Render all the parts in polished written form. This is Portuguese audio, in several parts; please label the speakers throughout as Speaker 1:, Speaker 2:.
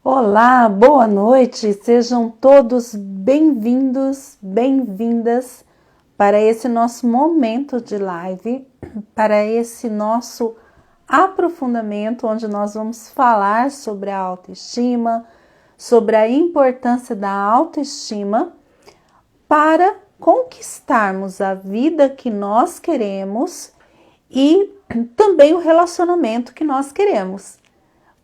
Speaker 1: Olá, boa noite, sejam todos bem-vindos, bem-vindas para esse nosso momento de live, para esse nosso aprofundamento, onde nós vamos falar sobre a autoestima, sobre a importância da autoestima para conquistarmos a vida que nós queremos e também o relacionamento que nós queremos.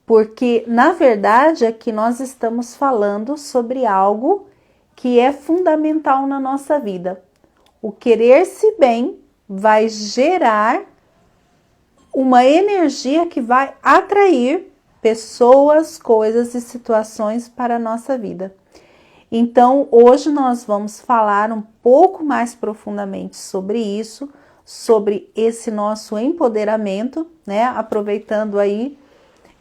Speaker 1: Porque, na verdade, aqui nós estamos falando sobre algo que é fundamental na nossa vida. O querer-se bem vai gerar uma energia que vai atrair pessoas, coisas e situações para a nossa vida. Então, hoje nós vamos falar um pouco mais profundamente sobre isso, sobre esse nosso empoderamento, né? Aproveitando aí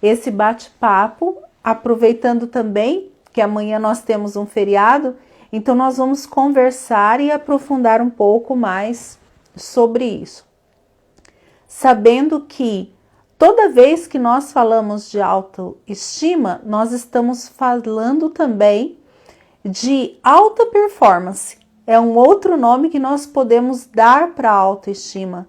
Speaker 1: esse bate-papo, aproveitando também que amanhã nós temos um feriado, então nós vamos conversar e aprofundar um pouco mais sobre isso. Sabendo que toda vez que nós falamos de autoestima, nós estamos falando também de alta performance. É um outro nome que nós podemos dar para a autoestima,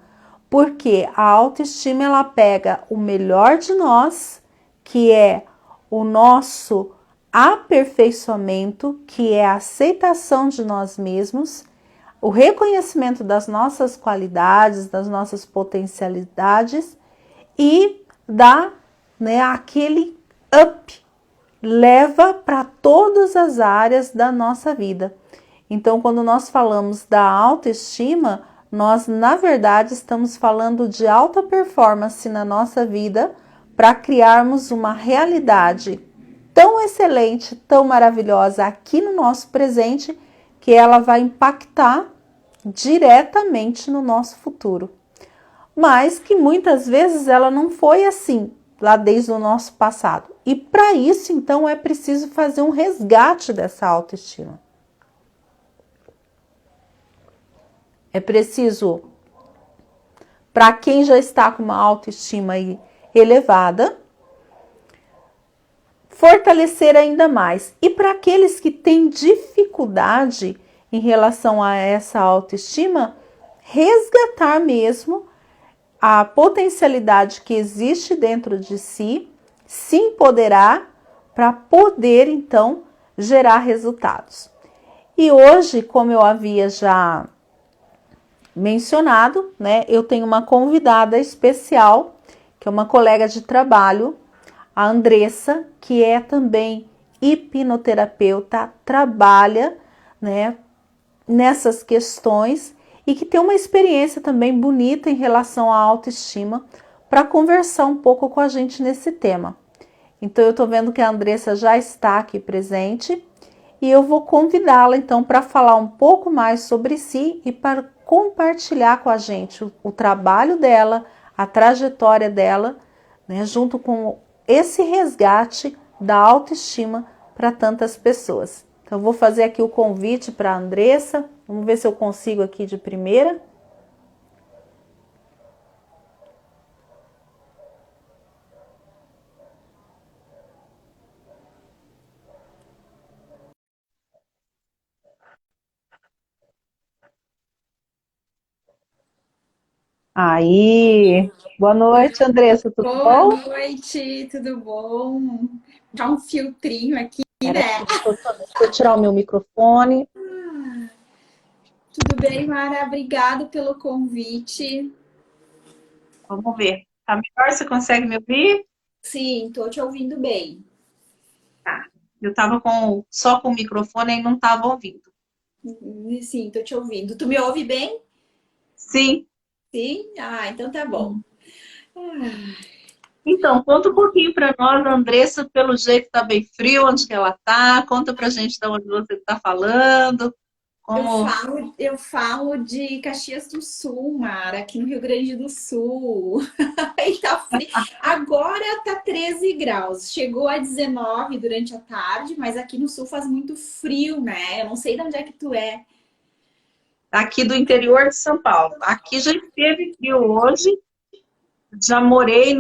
Speaker 1: porque a autoestima ela pega o melhor de nós, que é o nosso aperfeiçoamento, que é a aceitação de nós mesmos, o reconhecimento das nossas qualidades, das nossas potencialidades e dá, aquele up, leva para todas as áreas da nossa vida. Então, quando nós falamos da autoestima, nós, na verdade, estamos falando de alta performance na nossa vida para criarmos uma realidade tão excelente, tão maravilhosa aqui no nosso presente, que ela vai impactar diretamente no nosso futuro. Mas que muitas vezes ela não foi assim lá desde o nosso passado. E para isso, então, é preciso fazer um resgate dessa autoestima. É preciso, para quem já está com uma autoestima elevada, fortalecer ainda mais. E para aqueles que têm dificuldade em relação a essa autoestima, resgatar mesmo a potencialidade que existe dentro de si, se empoderar para poder então gerar resultados. E hoje, como eu havia já mencionado, eu tenho uma convidada especial, que é uma colega de trabalho, a Andressa, que é também hipnoterapeuta, trabalha, nessas questões e que tem uma experiência também bonita em relação à autoestima, para conversar um pouco com a gente nesse tema. Então, eu estou vendo que a Andressa já está aqui presente e eu vou convidá-la, então, para falar um pouco mais sobre si e para compartilhar com a gente o trabalho dela, a trajetória dela, junto com esse resgate da autoestima para tantas pessoas. Então, eu vou fazer aqui o convite para a Andressa. Vamos ver se eu consigo aqui de primeira. Aí, boa noite, Andressa, tudo
Speaker 2: Boa
Speaker 1: bom?
Speaker 2: noite, tudo bom? Já um filtrinho aqui,
Speaker 1: Peraí,
Speaker 2: né?
Speaker 1: deixa eu tirar o meu microfone.
Speaker 2: Tudo bem, Mara? Obrigada pelo convite.
Speaker 1: Vamos ver. Tá melhor? Você consegue me ouvir?
Speaker 2: Sim, tô te ouvindo bem.
Speaker 1: Tá. Eu estava só com o microfone e não estava ouvindo.
Speaker 2: Sim, tô te ouvindo. Tu me ouve bem?
Speaker 1: Sim.
Speaker 2: Sim? Ah, então tá bom.
Speaker 1: Então, conta um pouquinho para nós, Andressa, pelo jeito tá bem frio, onde que ela tá? Conta pra gente de onde você está falando.
Speaker 2: Eu
Speaker 1: Como...
Speaker 2: falo, eu falo de Caxias do Sul, Mara, aqui no Rio Grande do Sul. E tá frio. Agora tá 13 graus. Chegou a 19 durante a tarde, mas aqui no sul faz muito frio, né? Eu não sei de onde é que tu é.
Speaker 1: Aqui do interior de São Paulo. Aqui já esteve frio hoje.
Speaker 3: Já morei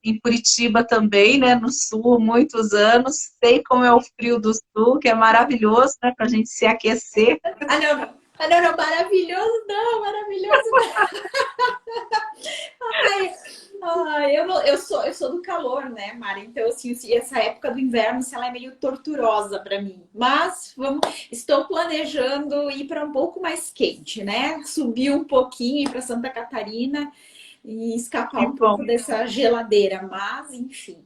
Speaker 3: em Curitiba também, né, no sul, muitos anos. Sei como é o frio do sul, que é maravilhoso, né, para a gente se aquecer.
Speaker 2: Ah, não, não. Ah, não, não, maravilhoso não, maravilhoso não. Ai, ai, eu sou do calor, né, Mara? Então, assim, essa época do inverno, assim, ela é meio torturosa para mim. Mas estou planejando ir para um pouco mais quente, né? Subir um pouquinho para Santa Catarina e escapar
Speaker 3: Que
Speaker 2: um
Speaker 3: bom.
Speaker 2: pouco dessa geladeira. Mas, enfim.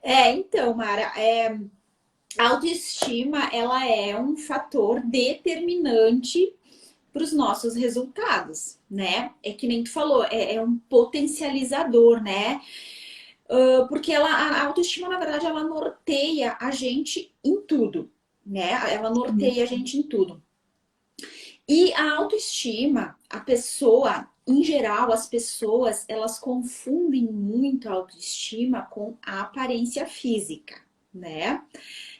Speaker 2: Então, Mara, a autoestima, ela é um fator determinante para os nossos resultados, né? É que nem tu falou, é um potencializador, né? Porque a autoestima, na verdade, ela norteia a gente em tudo, né? Ela norteia a gente em tudo. E a autoestima, a pessoa, em geral, as pessoas, elas confundem muito a autoestima com a aparência física, né?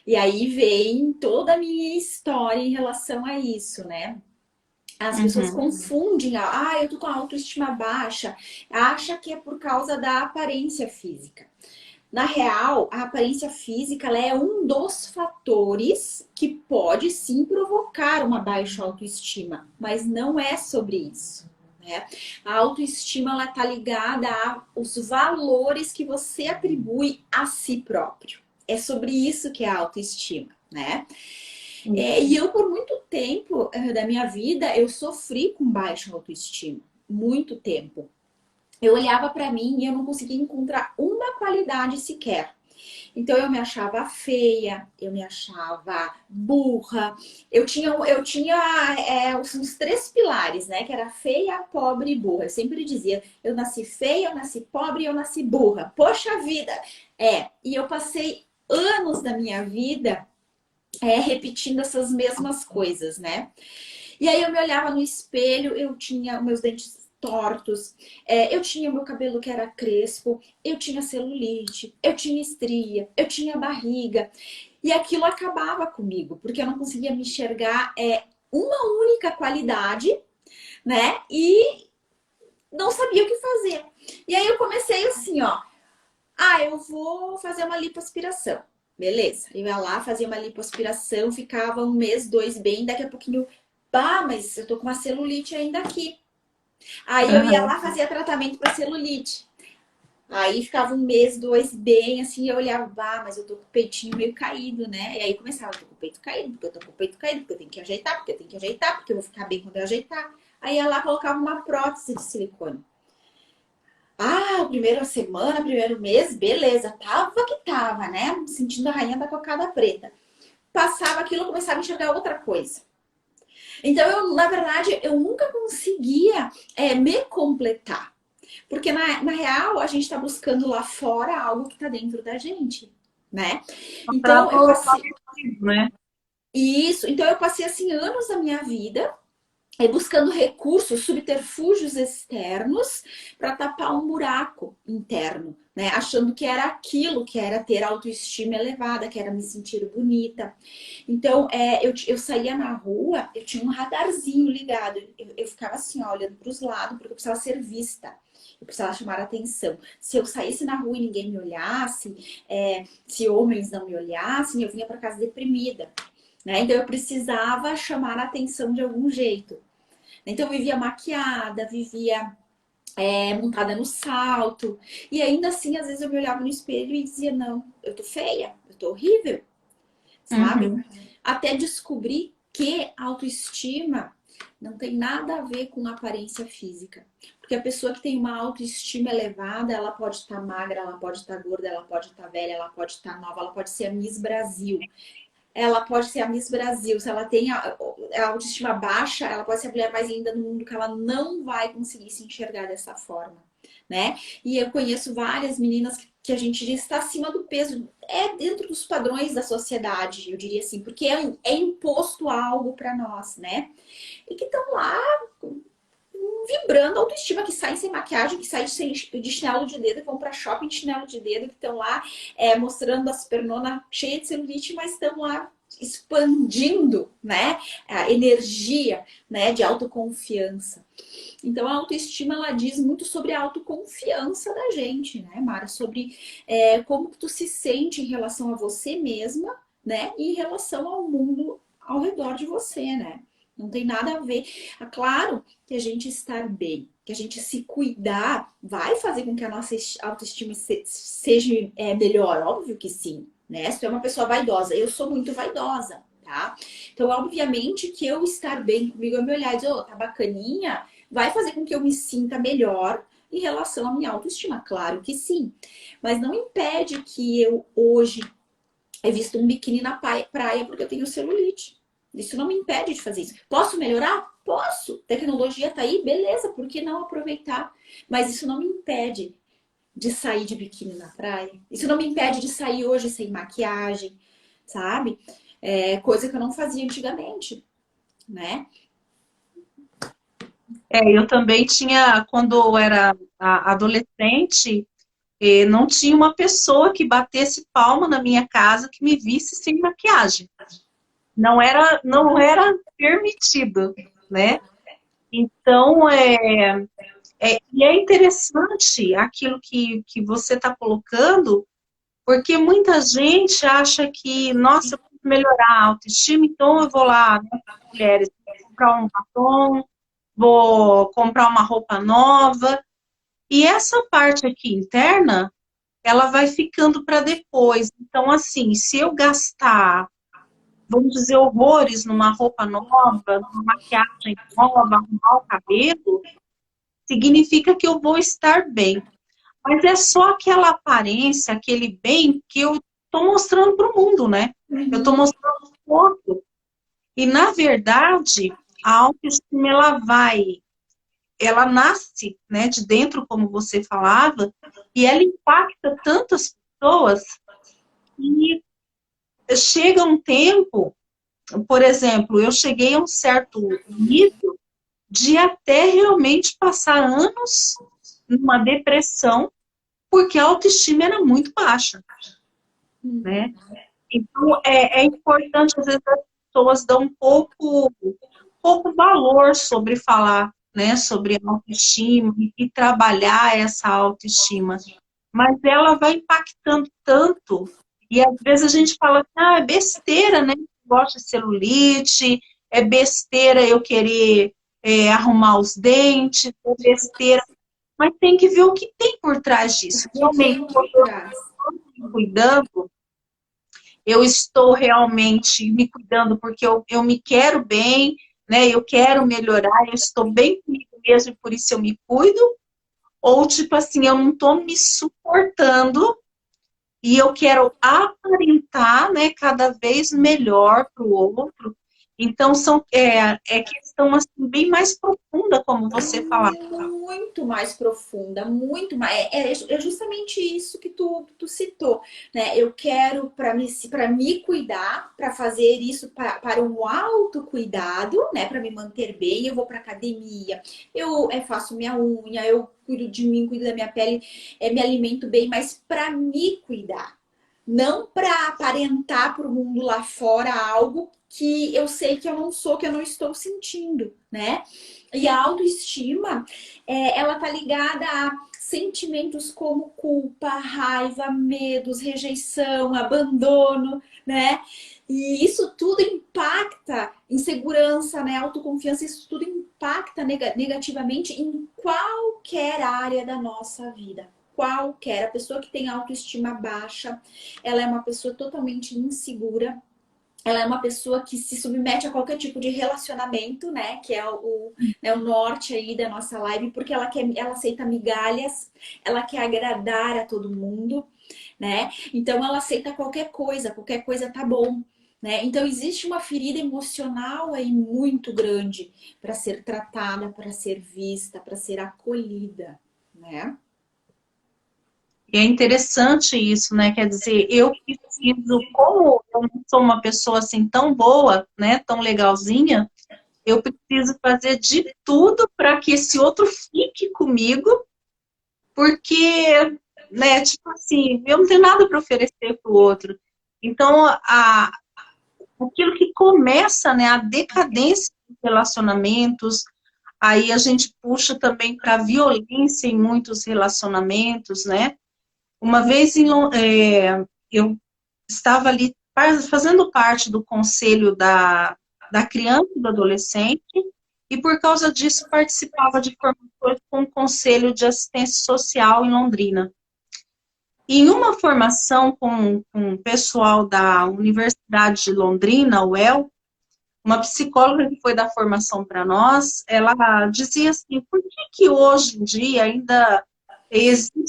Speaker 2: E aí vem toda a minha história em relação a isso, né? As pessoas
Speaker 3: Uhum.
Speaker 2: confundem, eu tô com a autoestima baixa, acha que é por causa da aparência física. Na real, a aparência física ela é um dos fatores que pode sim provocar uma baixa autoestima, mas não é sobre isso. Né? A autoestima ela está ligada aos valores que você atribui a si próprio. É sobre isso que é a autoestima, né? E eu, por muito tempo da minha vida, eu sofri com baixa autoestima. Muito tempo. Eu olhava para mim e eu não conseguia encontrar uma qualidade sequer. Então eu me achava feia, eu me achava burra. Eu tinha uns três pilares, né? Que era feia, pobre e burra. Eu sempre dizia, eu nasci feia, eu nasci pobre e eu nasci burra. Poxa vida! E eu passei anos da minha vida repetindo essas mesmas coisas, né? E aí eu me olhava no espelho, eu tinha meus dentes tortos, eu tinha meu cabelo que era crespo, eu tinha celulite, eu tinha estria, eu tinha barriga. E aquilo acabava comigo, porque eu não conseguia me enxergar uma única qualidade, né? E não sabia o que fazer. E aí eu comecei assim, ó. Eu vou fazer uma lipoaspiração. Beleza. Eu ia lá, fazia uma lipoaspiração, ficava um mês, dois bem, daqui a pouquinho, mas eu tô com uma celulite ainda aqui. Aí eu ia
Speaker 3: Aham.
Speaker 2: lá, fazia tratamento para celulite. Aí ficava um mês, dois bem, assim, eu olhava, mas eu tô com o peitinho meio caído, né? E aí começava, eu tô com o peito caído, porque eu tô com o peito caído, porque eu tenho que ajeitar, porque eu tenho que ajeitar, porque eu vou ficar bem quando eu ajeitar. Aí ia lá, colocava uma prótese de silicone. A primeira semana, primeiro mês, beleza, tava que tava, né? Sentindo a rainha da cocada preta. Passava aquilo, eu começava a enxergar outra coisa. Então, na verdade, eu nunca conseguia me completar. Porque, na real, a gente tá buscando lá fora algo que tá dentro da gente, né?
Speaker 3: Para
Speaker 2: Então, eu passei...
Speaker 3: parecido, né?
Speaker 2: Isso, então eu passei, assim, anos da minha vida buscando recursos, subterfúgios externos para tapar um buraco interno, né? Achando que era aquilo, que era ter autoestima elevada, que era me sentir bonita. Então, eu saía na rua, eu tinha um radarzinho ligado, eu ficava assim, ó, olhando para os lados, porque eu precisava ser vista. Eu precisava chamar a atenção. Se eu saísse na rua e ninguém me olhasse, se homens não me olhassem, eu vinha para casa deprimida. Né? Então eu precisava chamar a atenção de algum jeito. Então eu vivia maquiada, vivia montada no salto. E ainda assim, às vezes eu me olhava no espelho e dizia, não, eu tô feia, eu tô horrível, sabe?
Speaker 3: Uhum.
Speaker 2: Até descobrir que a autoestima não tem nada a ver com aparência física. Porque a pessoa que tem uma autoestima elevada, ela pode estar magra, ela pode estar gorda, ela pode estar velha, ela pode estar nova, ela pode ser a Miss Brasil. Ela pode ser a Miss Brasil. Se ela tem a autoestima baixa, ela pode ser a mulher mais linda do mundo, que ela não vai conseguir se enxergar dessa forma, né? E eu conheço várias meninas que a gente diz está acima do peso, dentro dos padrões da sociedade, eu diria assim, porque é imposto algo para nós, né? E que estão lá vibrando a autoestima, que saem sem maquiagem, que saem de chinelo de dedo, que vão para shopping de chinelo de dedo, que estão lá mostrando as pernonas cheias de celulite, mas estão lá expandindo, né, a energia, né, de autoconfiança. Então, a autoestima, ela diz muito sobre a autoconfiança da gente, né, Mara? Sobre como tu se sente em relação a você mesma, né? E em relação ao mundo ao redor de você, né? Não tem nada a ver. É claro que a gente estar bem, que a gente se cuidar, vai fazer com que a nossa autoestima seja melhor, óbvio que sim, né? Se tu é uma pessoa vaidosa, eu sou muito vaidosa, tá? Então, obviamente que eu estar bem comigo, eu me olhar e dizer, oh, tá bacaninha, vai fazer com que eu me sinta melhor em relação à minha autoestima, claro que sim. Mas não impede que eu hoje visto um biquíni na praia porque eu tenho celulite. Isso não me impede de fazer isso. Posso melhorar? Posso. Tecnologia tá aí, beleza, por que não aproveitar? Mas isso não me impede de sair de biquíni na praia. Isso não me impede de sair hoje sem maquiagem, sabe? Coisa que eu não fazia antigamente, né?
Speaker 3: Eu também tinha, quando eu era adolescente, não tinha uma pessoa que batesse palma na minha casa que me visse sem maquiagem. Não era permitido, né? Então, e é interessante aquilo que você está colocando, porque muita gente acha que, nossa, eu preciso melhorar a autoestima, então eu vou lá, né, mulheres, vou comprar um batom, vou comprar uma roupa nova, e essa parte aqui interna, ela vai ficando para depois. Então, assim, se eu gastar, vamos dizer, horrores numa roupa nova, numa maquiagem nova, arrumar o cabelo, significa que eu vou estar bem. Mas é só aquela aparência, aquele bem que eu estou mostrando para o mundo, né? Eu estou mostrando o outro. E, na verdade, a autoestima, ela nasce, né, de dentro, como você falava, e ela impacta tantas pessoas e chega um tempo, por exemplo, eu cheguei a um certo nível de até realmente passar anos numa depressão, porque a autoestima era muito baixa, né? Então, é importante, às vezes, as pessoas dão pouco valor sobre falar, né, sobre autoestima e trabalhar essa autoestima. Mas ela vai impactando tanto, e às vezes a gente fala assim, é besteira, né? Eu gosto de celulite, é besteira eu querer arrumar os dentes, é besteira. Mas tem que ver o que tem por trás disso.
Speaker 2: O que
Speaker 3: Realmente,
Speaker 2: tem por trás?
Speaker 3: cuidando, eu estou realmente me cuidando porque eu me quero bem, né? Eu quero melhorar, eu estou bem comigo mesmo e por isso eu me cuido. Ou tipo assim, eu não estou me suportando e eu quero aparentar, né, cada vez melhor para o outro. Então, é questão assim, bem mais profunda, como você falava.
Speaker 2: Muito mais profunda, muito mais. É justamente isso que tu citou, né? Eu quero para me cuidar, para fazer isso para um autocuidado, né? Para me manter bem, eu vou para academia, eu faço minha unha, eu cuido de mim, cuido da minha pele, me alimento bem, mas para me cuidar. Não para aparentar para o mundo lá fora algo que eu sei que eu não sou, que eu não estou sentindo, né? E a autoestima, ela tá ligada a sentimentos como culpa, raiva, medos, rejeição, abandono, né? E isso tudo impacta insegurança, né? Autoconfiança, isso tudo impacta negativamente em qualquer área da nossa vida. Qualquer. A pessoa que tem autoestima baixa, ela é uma pessoa totalmente insegura, ela é uma pessoa que se submete a qualquer tipo de relacionamento, né? Que é o norte aí da nossa live, porque ela aceita migalhas, ela quer agradar a todo mundo, né? Então ela aceita qualquer coisa tá bom. Né? Então existe uma ferida emocional aí muito grande para ser tratada, para ser vista, para ser acolhida, né?
Speaker 3: E é interessante isso, né? Quer dizer, eu preciso, como eu não sou uma pessoa assim tão boa, né? Tão legalzinha, eu preciso fazer de tudo para que esse outro fique comigo, porque, né, tipo assim, eu não tenho nada para oferecer para o outro. Então, aquilo que começa, né, a decadência dos relacionamentos. Aí a gente puxa também para a violência em muitos relacionamentos, né? Uma vez eu estava ali fazendo parte do conselho da criança e do adolescente, e por causa disso participava de formações com o Conselho de Assistência Social em Londrina. E em uma formação com o pessoal da Universidade de Londrina, o UEL, uma psicóloga que foi dar formação para nós, ela dizia assim, por que hoje em dia ainda existem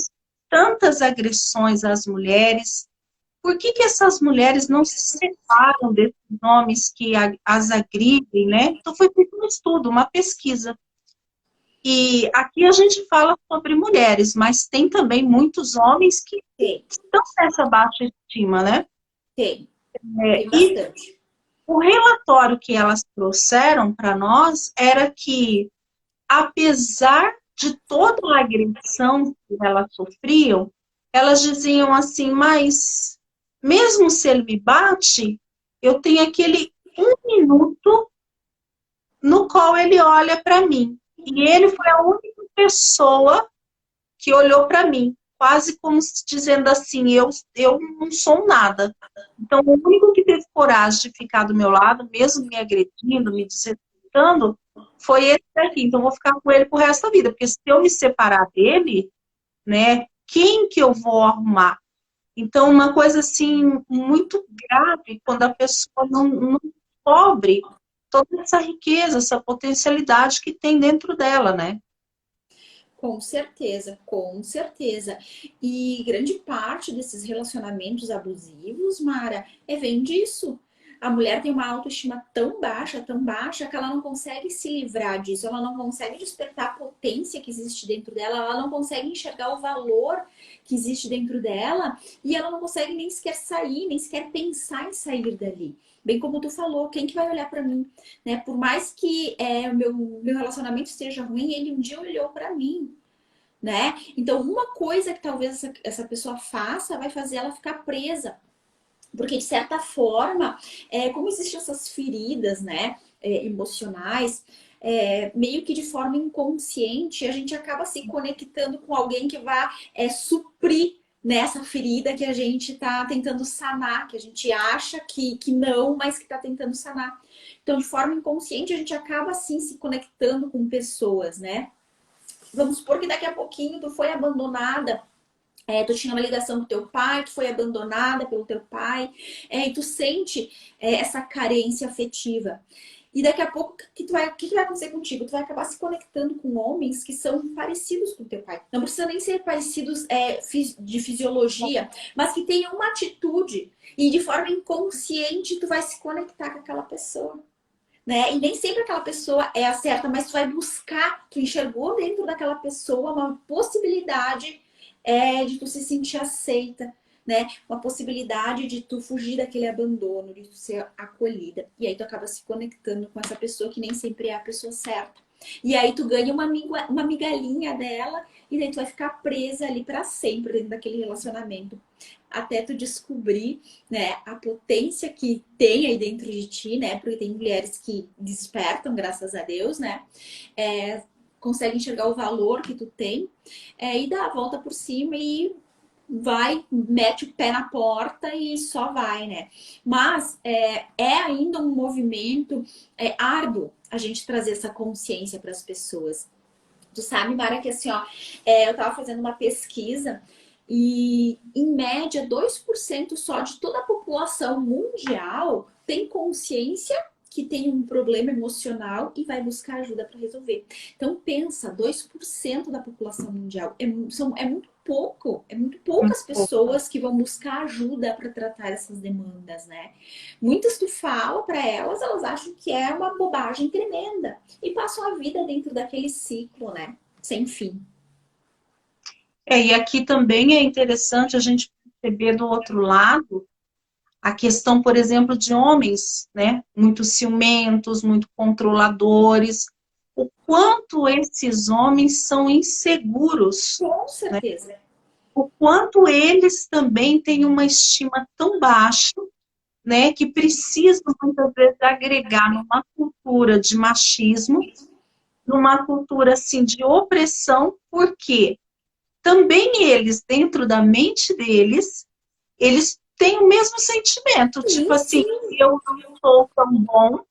Speaker 3: tantas agressões às mulheres? Por que essas mulheres não se separam desses homens que as agridem, né? Então foi feito um estudo, uma pesquisa. E aqui a gente fala sobre mulheres, mas tem também muitos homens que
Speaker 2: Tem,
Speaker 3: estão nessa baixa estima, né?
Speaker 2: tem
Speaker 3: E
Speaker 2: bastante.
Speaker 3: o relatório que elas trouxeram para nós era que, apesar de toda a agressão que elas sofriam, elas diziam assim, mas mesmo se ele me bate, eu tenho aquele 1 minuto no qual ele olha para mim. E ele foi a única pessoa que olhou para mim, quase como se dizendo assim, eu não sou nada. Então, o único que teve coragem de ficar do meu lado, mesmo me agredindo, me desrespeitando, foi esse daqui. Então, eu vou ficar com ele pro resto da vida, porque se eu me separar dele, né, quem que eu vou arrumar? Então, uma coisa assim, muito grave, quando a pessoa não descobre toda essa riqueza, essa potencialidade que tem dentro dela, né?
Speaker 2: Com certeza, com certeza. E grande parte desses relacionamentos abusivos, Mara, vem disso. A mulher tem uma autoestima tão baixa, que ela não consegue se livrar disso, ela não consegue despertar a potência que existe dentro dela, ela não consegue enxergar o valor que existe dentro dela e ela não consegue nem sequer sair, nem sequer pensar em sair dali. Bem como tu falou, quem que vai olhar para mim? Né? Por mais que o meu relacionamento esteja ruim, ele um dia olhou para mim. Né? Então, uma coisa que talvez essa pessoa faça vai fazer ela ficar presa. Porque, de certa forma, como existem essas feridas, né, emocionais, meio que de forma inconsciente, a gente acaba se conectando com alguém que vai suprir nessa ferida que a gente está tentando sanar, que a gente acha que não, mas que está tentando sanar. Então, de forma inconsciente, a gente acaba, assim, se conectando com pessoas, né? Vamos supor que daqui a pouquinho tu foi abandonada, tu tinha uma ligação com teu pai, tu foi abandonada pelo teu pai, e tu sente essa carência afetiva. E daqui a pouco, o que vai acontecer contigo? Tu vai acabar se conectando com homens que são parecidos com teu pai. Não precisa nem ser parecidos de fisiologia, mas que tenham uma atitude. E de forma inconsciente, tu vai se conectar com aquela pessoa. Né? E nem sempre aquela pessoa é a certa, mas tu vai buscar, tu enxergou dentro daquela pessoa uma possibilidade de tu se sentir aceita, né? Uma possibilidade de tu fugir daquele abandono, de tu ser acolhida. E aí tu acaba se conectando com essa pessoa que nem sempre é a pessoa certa. E aí tu ganha uma migalhinha dela e daí tu vai ficar presa ali para sempre dentro daquele relacionamento. Até tu descobrir, né, a potência que tem aí dentro de ti, né? Porque tem mulheres que despertam, graças a Deus, né? Consegue enxergar o valor que tu tem e dá a volta por cima e vai, mete o pé na porta e só vai, né? Mas ainda um movimento árduo a gente trazer essa consciência para as pessoas. Tu sabe, Mara, que assim, ó, eu tava fazendo uma pesquisa e, em média, 2% só de toda a população mundial tem consciência que tem um problema emocional e vai buscar ajuda para resolver. Então, pensa, 2% da população mundial. É muito pouco, é muito poucas pessoas que vão buscar ajuda para tratar essas demandas, né? Muitas tu fala para elas, elas acham que é uma bobagem tremenda e passam a vida dentro daquele ciclo, né? Sem fim.
Speaker 3: E aqui também é interessante a gente perceber do outro lado a questão, por exemplo, de homens, né? Muito ciumentos, muito controladores. O quanto esses homens são inseguros,
Speaker 2: Com
Speaker 3: né?
Speaker 2: certeza.
Speaker 3: O quanto eles também têm uma estima tão baixa né, que precisam muitas vezes agregar numa cultura de machismo, numa cultura assim de opressão, porque também eles, dentro da mente deles, eles têm o mesmo sentimento, tipo
Speaker 2: Sim,
Speaker 3: assim,
Speaker 2: sim,
Speaker 3: eu não sou tão bom,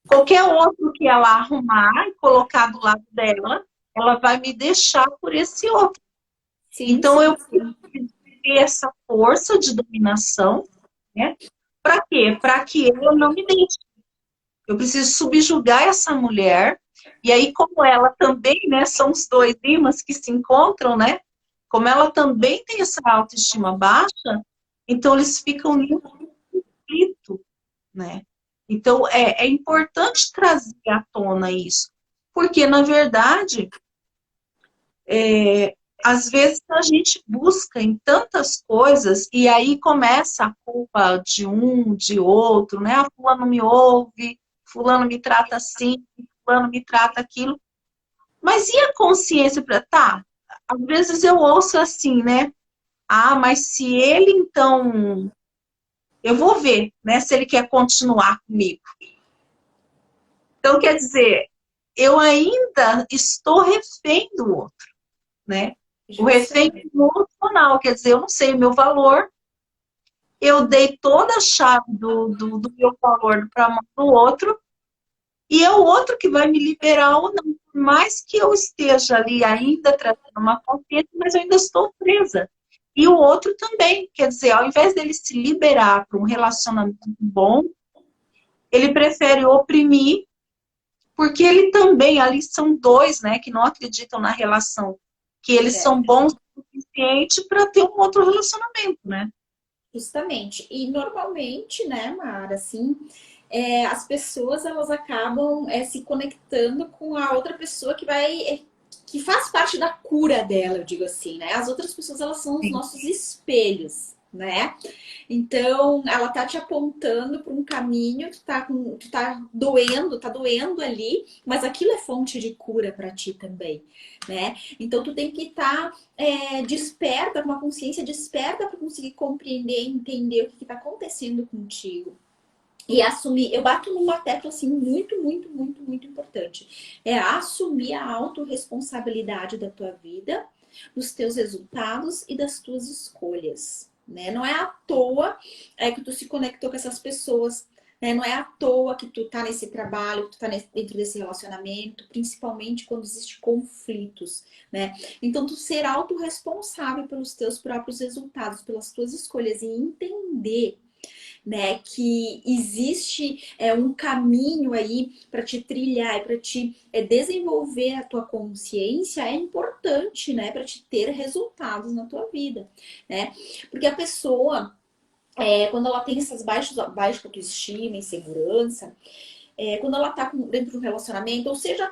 Speaker 3: qualquer outro que ela arrumar e colocar do lado dela, ela vai me deixar por esse outro.
Speaker 2: sim,
Speaker 3: Então
Speaker 2: sim,
Speaker 3: eu
Speaker 2: sim.
Speaker 3: preciso ter essa força de dominação, né? Para quê? Para que ela não me deixe. Eu preciso subjugar essa mulher. E aí, como ela também, né, são os dois ímãs que se encontram, né? Como ela também tem essa autoestima baixa, então eles ficam em um conflito, né? Então é importante trazer à tona isso, porque na verdade, às vezes a gente busca em tantas coisas e aí começa a culpa de um, de outro, né? A fulano me ouve, fulano me trata assim, fulano me trata aquilo. Mas e a consciência para tá? Às vezes eu ouço assim, né? Ah, mas se ele então, eu vou ver, né, se ele quer continuar comigo. Então, quer dizer, eu ainda estou refém do outro, né? O refém
Speaker 2: Justamente.
Speaker 3: emocional, quer dizer, eu não sei o meu valor, eu dei toda a chave do meu valor para a mão do outro, e é o outro que vai me liberar ou não. Por mais que eu esteja ali ainda trazendo uma consciência, mas eu ainda estou presa. E o outro também, quer dizer, ao invés dele se liberar para um relacionamento bom, ele prefere oprimir, porque ele também, ali são dois, né, que não acreditam na relação, que eles
Speaker 2: É,
Speaker 3: são bons o suficiente para ter um outro relacionamento, né?
Speaker 2: justamente. E normalmente, né, Mara, assim, as pessoas elas acabam se conectando com a outra pessoa que que faz parte da cura dela, eu digo assim, né? As outras pessoas elas são os
Speaker 3: Sim.
Speaker 2: nossos espelhos, né? Então, ela tá te apontando para um caminho, tu tá doendo ali, mas aquilo é fonte de cura para ti também, né? Então, tu tem que estar desperta, com uma consciência desperta para conseguir compreender, entender o que está acontecendo contigo. E assumir, eu bato numa tecla assim muito, muito, muito, muito importante. É assumir a autorresponsabilidade da tua vida, dos teus resultados e das tuas escolhas. Né? Não é à toa que tu se conectou com essas pessoas, né? Não é à toa que tu tá nesse trabalho, que tu tá dentro desse relacionamento, principalmente quando existem conflitos, né? Então, tu ser autorresponsável pelos teus próprios resultados, pelas tuas escolhas e entender, né, que existe um caminho aí para te trilhar e para te desenvolver a tua consciência é importante, né, para te ter resultados na tua vida, né? Porque a pessoa, quando ela tem essas baixa autoestima, insegurança, quando ela tá dentro do relacionamento, ou seja,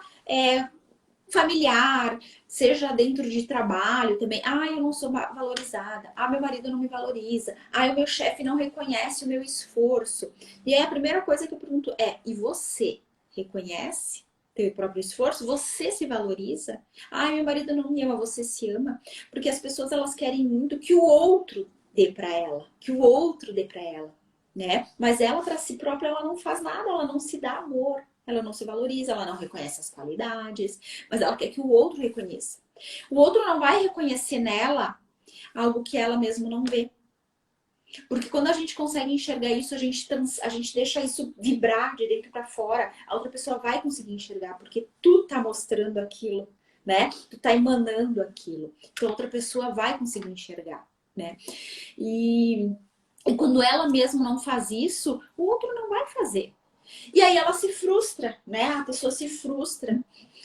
Speaker 2: familiar, seja dentro de trabalho também. Ah, eu não sou valorizada. Ah, meu marido não me valoriza. Ah, o meu chefe não reconhece o meu esforço. E aí a primeira coisa que eu pergunto é: e você reconhece teu próprio esforço? Você se valoriza? Ah, meu marido não me ama. Você se ama? Porque as pessoas elas querem muito que o outro dê para ela, que o outro dê para ela, né? Mas ela para si própria ela não faz nada, ela não se dá amor. Ela não se valoriza, ela não reconhece as qualidades, mas ela quer que o outro reconheça. O outro não vai reconhecer nela algo que ela mesma não vê. Porque quando a gente consegue enxergar isso, a gente deixa isso vibrar de dentro para fora, a outra pessoa vai conseguir enxergar, porque tu tá mostrando aquilo, né? Tu tá emanando aquilo. Então a outra pessoa vai conseguir enxergar, né? E, e quando ela mesma não faz isso, o outro não vai fazer. E aí ela se frustra, né? A pessoa se frustra.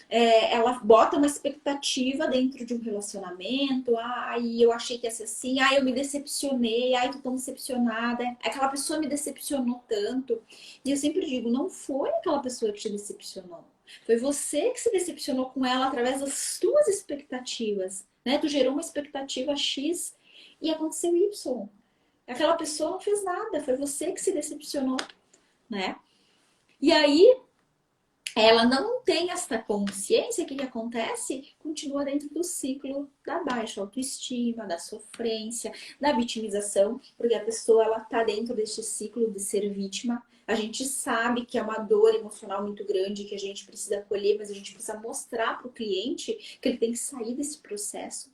Speaker 2: Ela bota uma expectativa dentro de um relacionamento. Ai, eu achei que ia ser assim. Ai, eu me decepcionei. Ai, tô tão decepcionada. Aquela pessoa me decepcionou tanto. E eu sempre digo, não foi aquela pessoa que te decepcionou. Foi você que se decepcionou com ela através das suas expectativas, né? Tu gerou uma expectativa X e aconteceu Y. Aquela pessoa não fez nada, foi você que se decepcionou, né? E aí ela não tem essa consciência, o que acontece? Continua dentro do ciclo da baixa autoestima, da sofrência, da vitimização, porque a pessoa ela tá dentro deste ciclo de ser vítima. A gente sabe que é uma dor emocional muito grande, que a gente precisa acolher, mas a gente precisa mostrar para o cliente que ele tem que sair desse processo,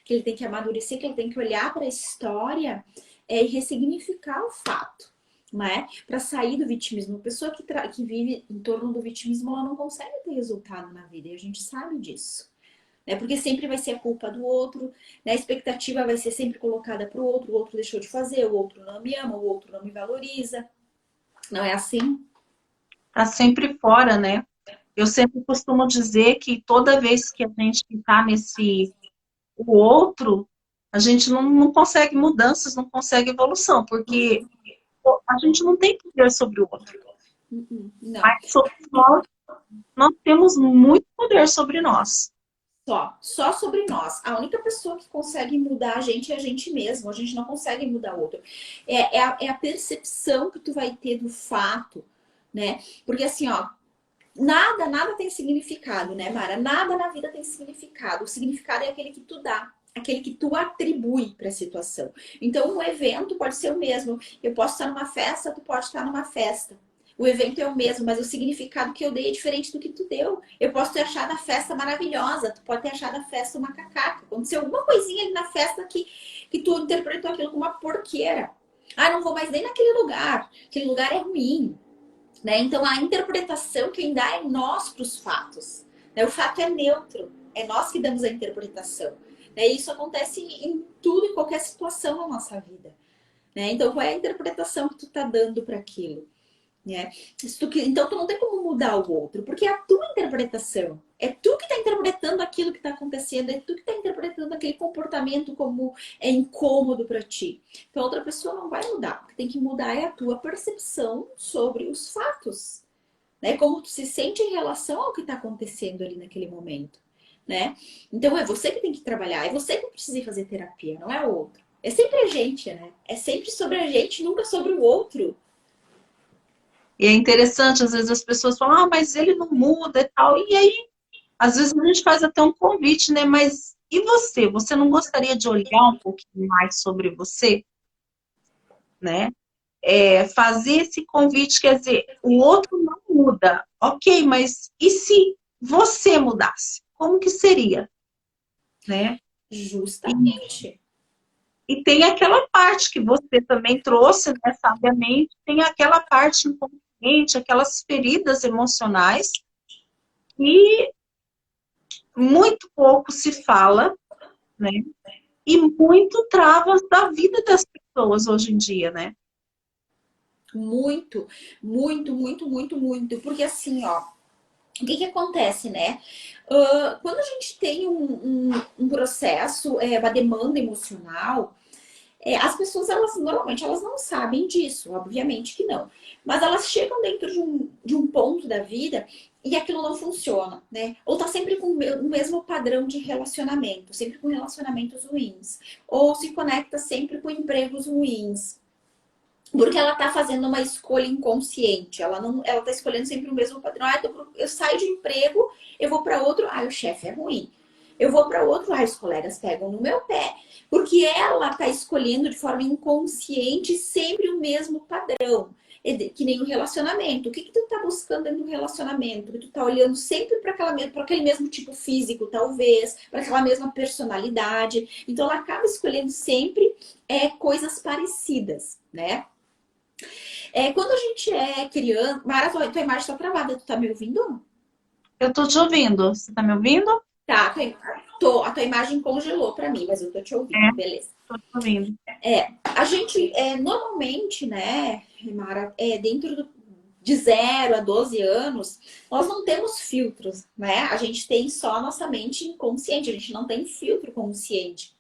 Speaker 2: que ele tem que amadurecer, que ele tem que olhar para a história e ressignificar o fato. Né? Para sair do vitimismo. A pessoa que vive em torno do vitimismo, ela não consegue ter resultado na vida, e a gente sabe disso. Né? Porque sempre vai ser a culpa do outro, né? A expectativa vai ser sempre colocada para o outro deixou de fazer, o outro não me ama, o outro não me valoriza. Não é assim?
Speaker 3: Tá sempre fora, né? Eu sempre costumo dizer que toda vez que a gente está nesse o outro, a gente não consegue mudanças, não consegue evolução, porque a gente não tem poder sobre o outro.
Speaker 2: Não.
Speaker 3: Mas sobre nós temos muito poder sobre nós.
Speaker 2: Só sobre nós. A única pessoa que consegue mudar a gente é a gente mesmo. A gente não consegue mudar o outro. É a percepção que tu vai ter do fato, né? Porque assim, ó, nada tem significado, né, Mara? Nada na vida tem significado. O significado é aquele que tu dá, aquele que tu atribui para a situação. Então, um evento pode ser o mesmo. Eu posso estar numa festa, tu pode estar numa festa. O evento é o mesmo, mas o significado que eu dei é diferente do que tu deu. Eu posso ter achado a festa maravilhosa, tu pode ter achado a festa uma cacaca. Aconteceu alguma coisinha ali na festa que tu interpretou aquilo como uma porqueira. Ah, não vou mais nem naquele lugar. Aquele lugar é ruim. Né? Então, a interpretação quem dá é nós para os fatos. Né? O fato é neutro, é nós que damos a interpretação. Né? E isso acontece em tudo e qualquer situação na nossa vida. Né? Então, qual é a interpretação que tu está dando para aquilo? Né? Então, tu não tem como mudar o outro, porque é a tua interpretação. É tu que está interpretando aquilo que está acontecendo, é tu que está interpretando aquele comportamento como é incômodo para ti. Então, a outra pessoa não vai mudar. O que tem que mudar é a tua percepção sobre os fatos. Né? Como tu se sente em relação ao que está acontecendo ali naquele momento. Né? Então, é você que tem que trabalhar, é você que precisa ir fazer terapia, não é o outro. É sempre a gente, né? É sempre sobre a gente, nunca sobre o outro.
Speaker 3: E é interessante, às vezes as pessoas falam, ah, mas ele não muda e tal. E aí, às vezes a gente faz até um convite, né? Mas e você? Você não gostaria de olhar um pouquinho mais sobre você? Né? Fazer esse convite, quer dizer, o outro não muda. Ok, mas e se você mudasse? Como que seria? Né?
Speaker 2: Justamente.
Speaker 3: E tem aquela parte que você também trouxe, né, sabiamente, tem aquela parte inconsciente, aquelas feridas emocionais que muito pouco se fala, né? E muito travas da vida das pessoas hoje em dia, né?
Speaker 2: Muito, muito. Porque assim, ó, o que acontece, né? Quando a gente tem um processo, uma demanda emocional, as pessoas, elas normalmente elas não sabem disso, obviamente que não. Mas elas chegam dentro de um ponto da vida e aquilo não funciona, né? Ou tá sempre com o mesmo padrão de relacionamento, sempre com relacionamentos ruins. Ou se conecta sempre com empregos ruins. Porque ela tá fazendo uma escolha inconsciente. Ela tá escolhendo sempre o mesmo padrão. Ah, eu saio de emprego, eu vou para outro, o chefe é ruim. Eu vou para outro, os colegas pegam no meu pé. Porque ela tá escolhendo de forma inconsciente sempre o mesmo padrão. Que nem o relacionamento. O que tu tá buscando dentro do relacionamento? Que tu tá olhando sempre para aquele mesmo tipo físico, talvez, para aquela mesma personalidade. Então ela acaba escolhendo sempre coisas parecidas, né? Quando a gente é criança. Mara, tua imagem está travada, tu tá me ouvindo?
Speaker 3: Eu tô te ouvindo. Você tá me ouvindo?
Speaker 2: Tá, a tua imagem congelou para mim, mas eu tô te ouvindo,
Speaker 3: É,
Speaker 2: beleza.
Speaker 3: tô te ouvindo.
Speaker 2: A gente, normalmente, né, Mara, de 0 a 12 anos, nós não temos filtros, né? A gente tem só a nossa mente inconsciente, a gente não tem filtro consciente.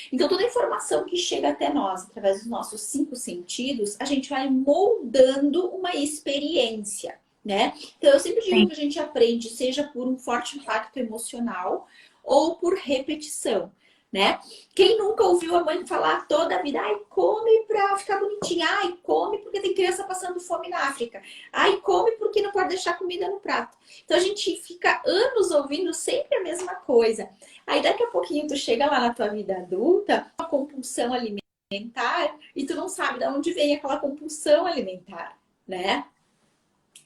Speaker 2: Então, toda a informação que chega até nós, através dos nossos 5 sentidos, a gente vai moldando uma experiência, né? Então, eu sempre digo
Speaker 3: Sim.
Speaker 2: que a gente aprende, seja por um forte impacto emocional ou por repetição. né? Quem nunca ouviu a mãe falar toda a vida, ai, come pra ficar bonitinha, ai, come porque tem criança passando fome na África, ai, come porque não pode deixar comida no prato. Então a gente fica anos ouvindo sempre a mesma coisa. Aí daqui a pouquinho tu chega lá na tua vida adulta, uma compulsão alimentar, e tu não sabe de onde vem aquela compulsão alimentar, né?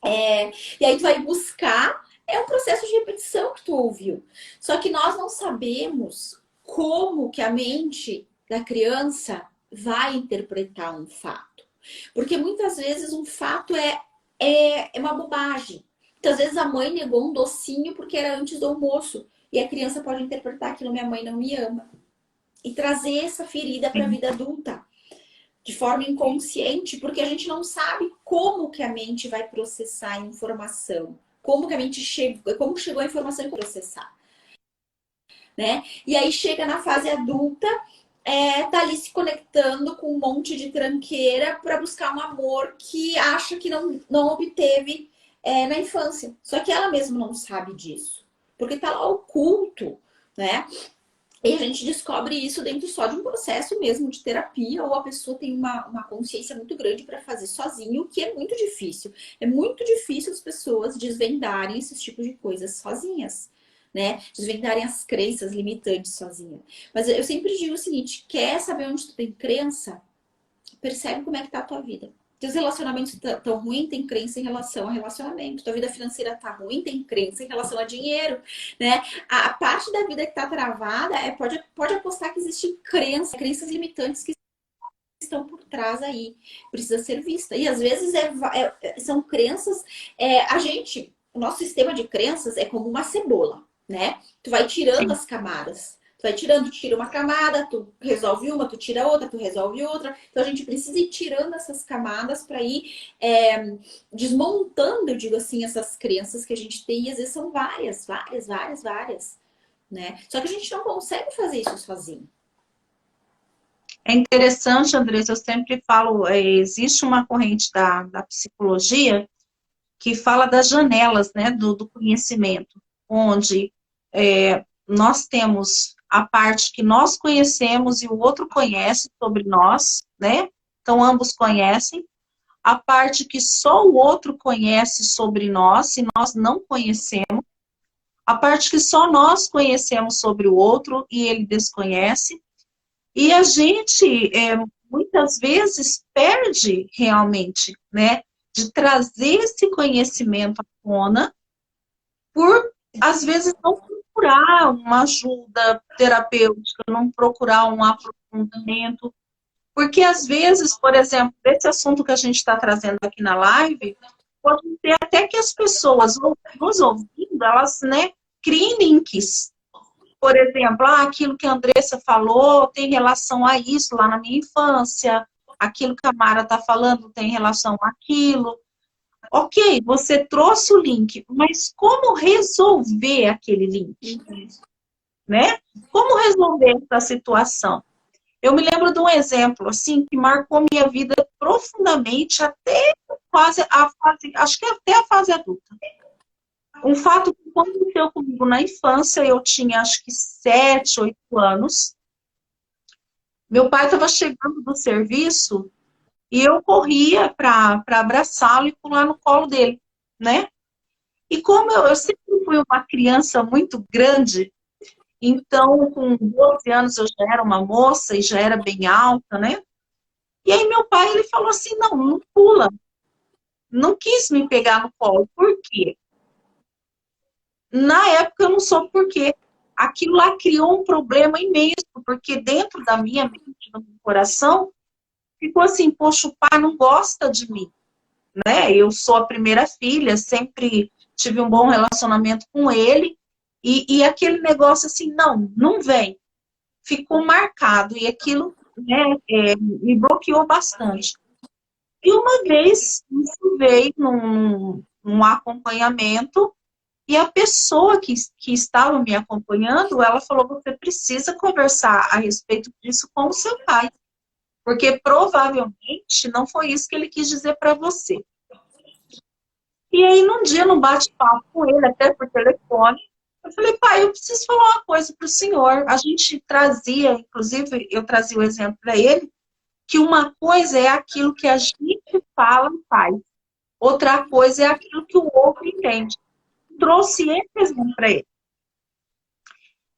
Speaker 2: E aí tu vai buscar, é um processo de repetição que tu ouviu. Só que nós não sabemos como que a mente da criança vai interpretar um fato. Porque muitas vezes um fato é uma bobagem. Muitas vezes a mãe negou um docinho porque era antes do almoço. E a criança pode interpretar aquilo, minha mãe não me ama. E trazer essa ferida para a vida adulta de forma inconsciente, porque a gente não sabe como que a mente vai processar a informação, como que a mente chega, como chegou a informação e processar, né? E aí chega na fase adulta, tá ali se conectando com um monte de tranqueira para buscar um amor que acha que não obteve na infância. Só que ela mesma não sabe disso, porque tá lá oculto, né? E a gente descobre isso dentro só de um processo mesmo de terapia, ou a pessoa tem uma consciência muito grande para fazer sozinho, o que é muito difícil. É muito difícil as pessoas desvendarem esses tipos de coisas sozinhas, né? Desvendarem as crenças limitantes sozinha. Mas eu sempre digo o seguinte, quer saber onde tu tem crença? Percebe como é que tá a tua vida. Teus relacionamentos tão ruins, tem crença em relação a relacionamento. Tua vida financeira tá ruim, tem crença em relação a dinheiro, né? A parte da vida que tá travada pode apostar que existem crenças limitantes que estão por trás aí. Precisa ser vista. E às vezes são crenças. O nosso sistema de crenças é como uma cebola, né? Tu vai tirando as camadas. Tu vai tirando, tira uma camada, tu resolve uma, tu tira outra, tu resolve outra. Então a gente precisa ir tirando essas camadas para ir desmontando, eu digo assim, essas crenças que a gente tem. E às vezes são várias, né? Só que a gente não consegue fazer isso sozinho.
Speaker 3: É interessante, Andressa, eu sempre falo, existe uma corrente da psicologia que fala das janelas, né, do conhecimento, onde nós temos a parte que nós conhecemos e o outro conhece sobre nós, né? Então, ambos conhecem. A parte que só o outro conhece sobre nós e nós não conhecemos. A parte que só nós conhecemos sobre o outro e ele desconhece. E a gente, muitas vezes, perde realmente, né? De trazer esse conhecimento à tona por, às vezes, não procurar uma ajuda terapêutica, não procurar um aprofundamento, porque às vezes, por exemplo, esse assunto que a gente está trazendo aqui na live, pode ser até que as pessoas nos ouvindo, elas, né, criem links. Por exemplo, aquilo que a Andressa falou tem relação a isso lá na minha infância, aquilo que a Mara está falando tem relação àquilo. Ok, você trouxe o link, mas como resolver aquele link? Né? Como resolver essa situação? Eu me lembro de um exemplo, assim, que marcou minha vida profundamente até quase a fase, acho que até a fase adulta. Um fato que aconteceu comigo na infância, eu tinha acho que 7, 8 anos. Meu pai estava chegando do serviço e eu corria para abraçá-lo e pular no colo dele, né? E como eu sempre fui uma criança muito grande, então com 12 anos eu já era uma moça e já era bem alta, né? E aí meu pai, ele falou assim, não pula. Não quis me pegar no colo. Por quê? Na época eu não soube por quê. Aquilo lá criou um problema imenso, porque dentro da minha mente, do meu coração, ficou assim, poxa, o pai não gosta de mim, né? Eu sou a primeira filha, sempre tive um bom relacionamento com ele, e aquele negócio assim, não vem. Ficou marcado, e aquilo, né, me bloqueou bastante. E uma vez, isso veio num acompanhamento, e a pessoa que estava me acompanhando, ela falou, você precisa conversar a respeito disso com o seu pai. Porque provavelmente não foi isso que ele quis dizer para você. E aí, num dia, num bate-papo com ele, até por telefone, Eu falei, pai, eu preciso falar uma coisa para o senhor. A gente trazia, inclusive, eu trazia o exemplo para ele, que uma coisa é aquilo que a gente fala e faz. Outra coisa é aquilo que o outro entende. Trouxe esse exemplo para ele.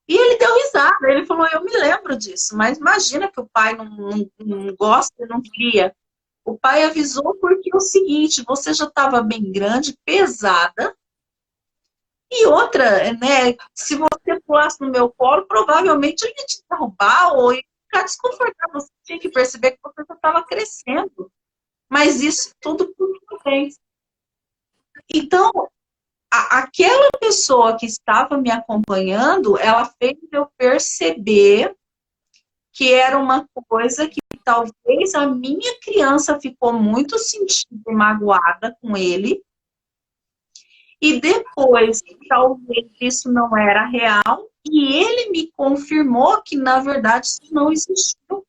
Speaker 3: E ele deu risada. Ele falou, eu me lembro disso. Mas imagina que o pai não gosta, não queria. O pai avisou porque é o seguinte, você já estava bem grande, pesada, e outra, né, se você pulasse no meu colo, provavelmente eu ia te derrubar ou ia ficar desconfortável. Você tinha que perceber que você já estava crescendo. Mas isso tudo por uma vez. Então, aquela pessoa que estava me acompanhando, ela fez eu perceber que era uma coisa que talvez a minha criança ficou muito sentida e magoada com ele, e depois, talvez isso não era real, e ele me confirmou que, na verdade, isso não existiu,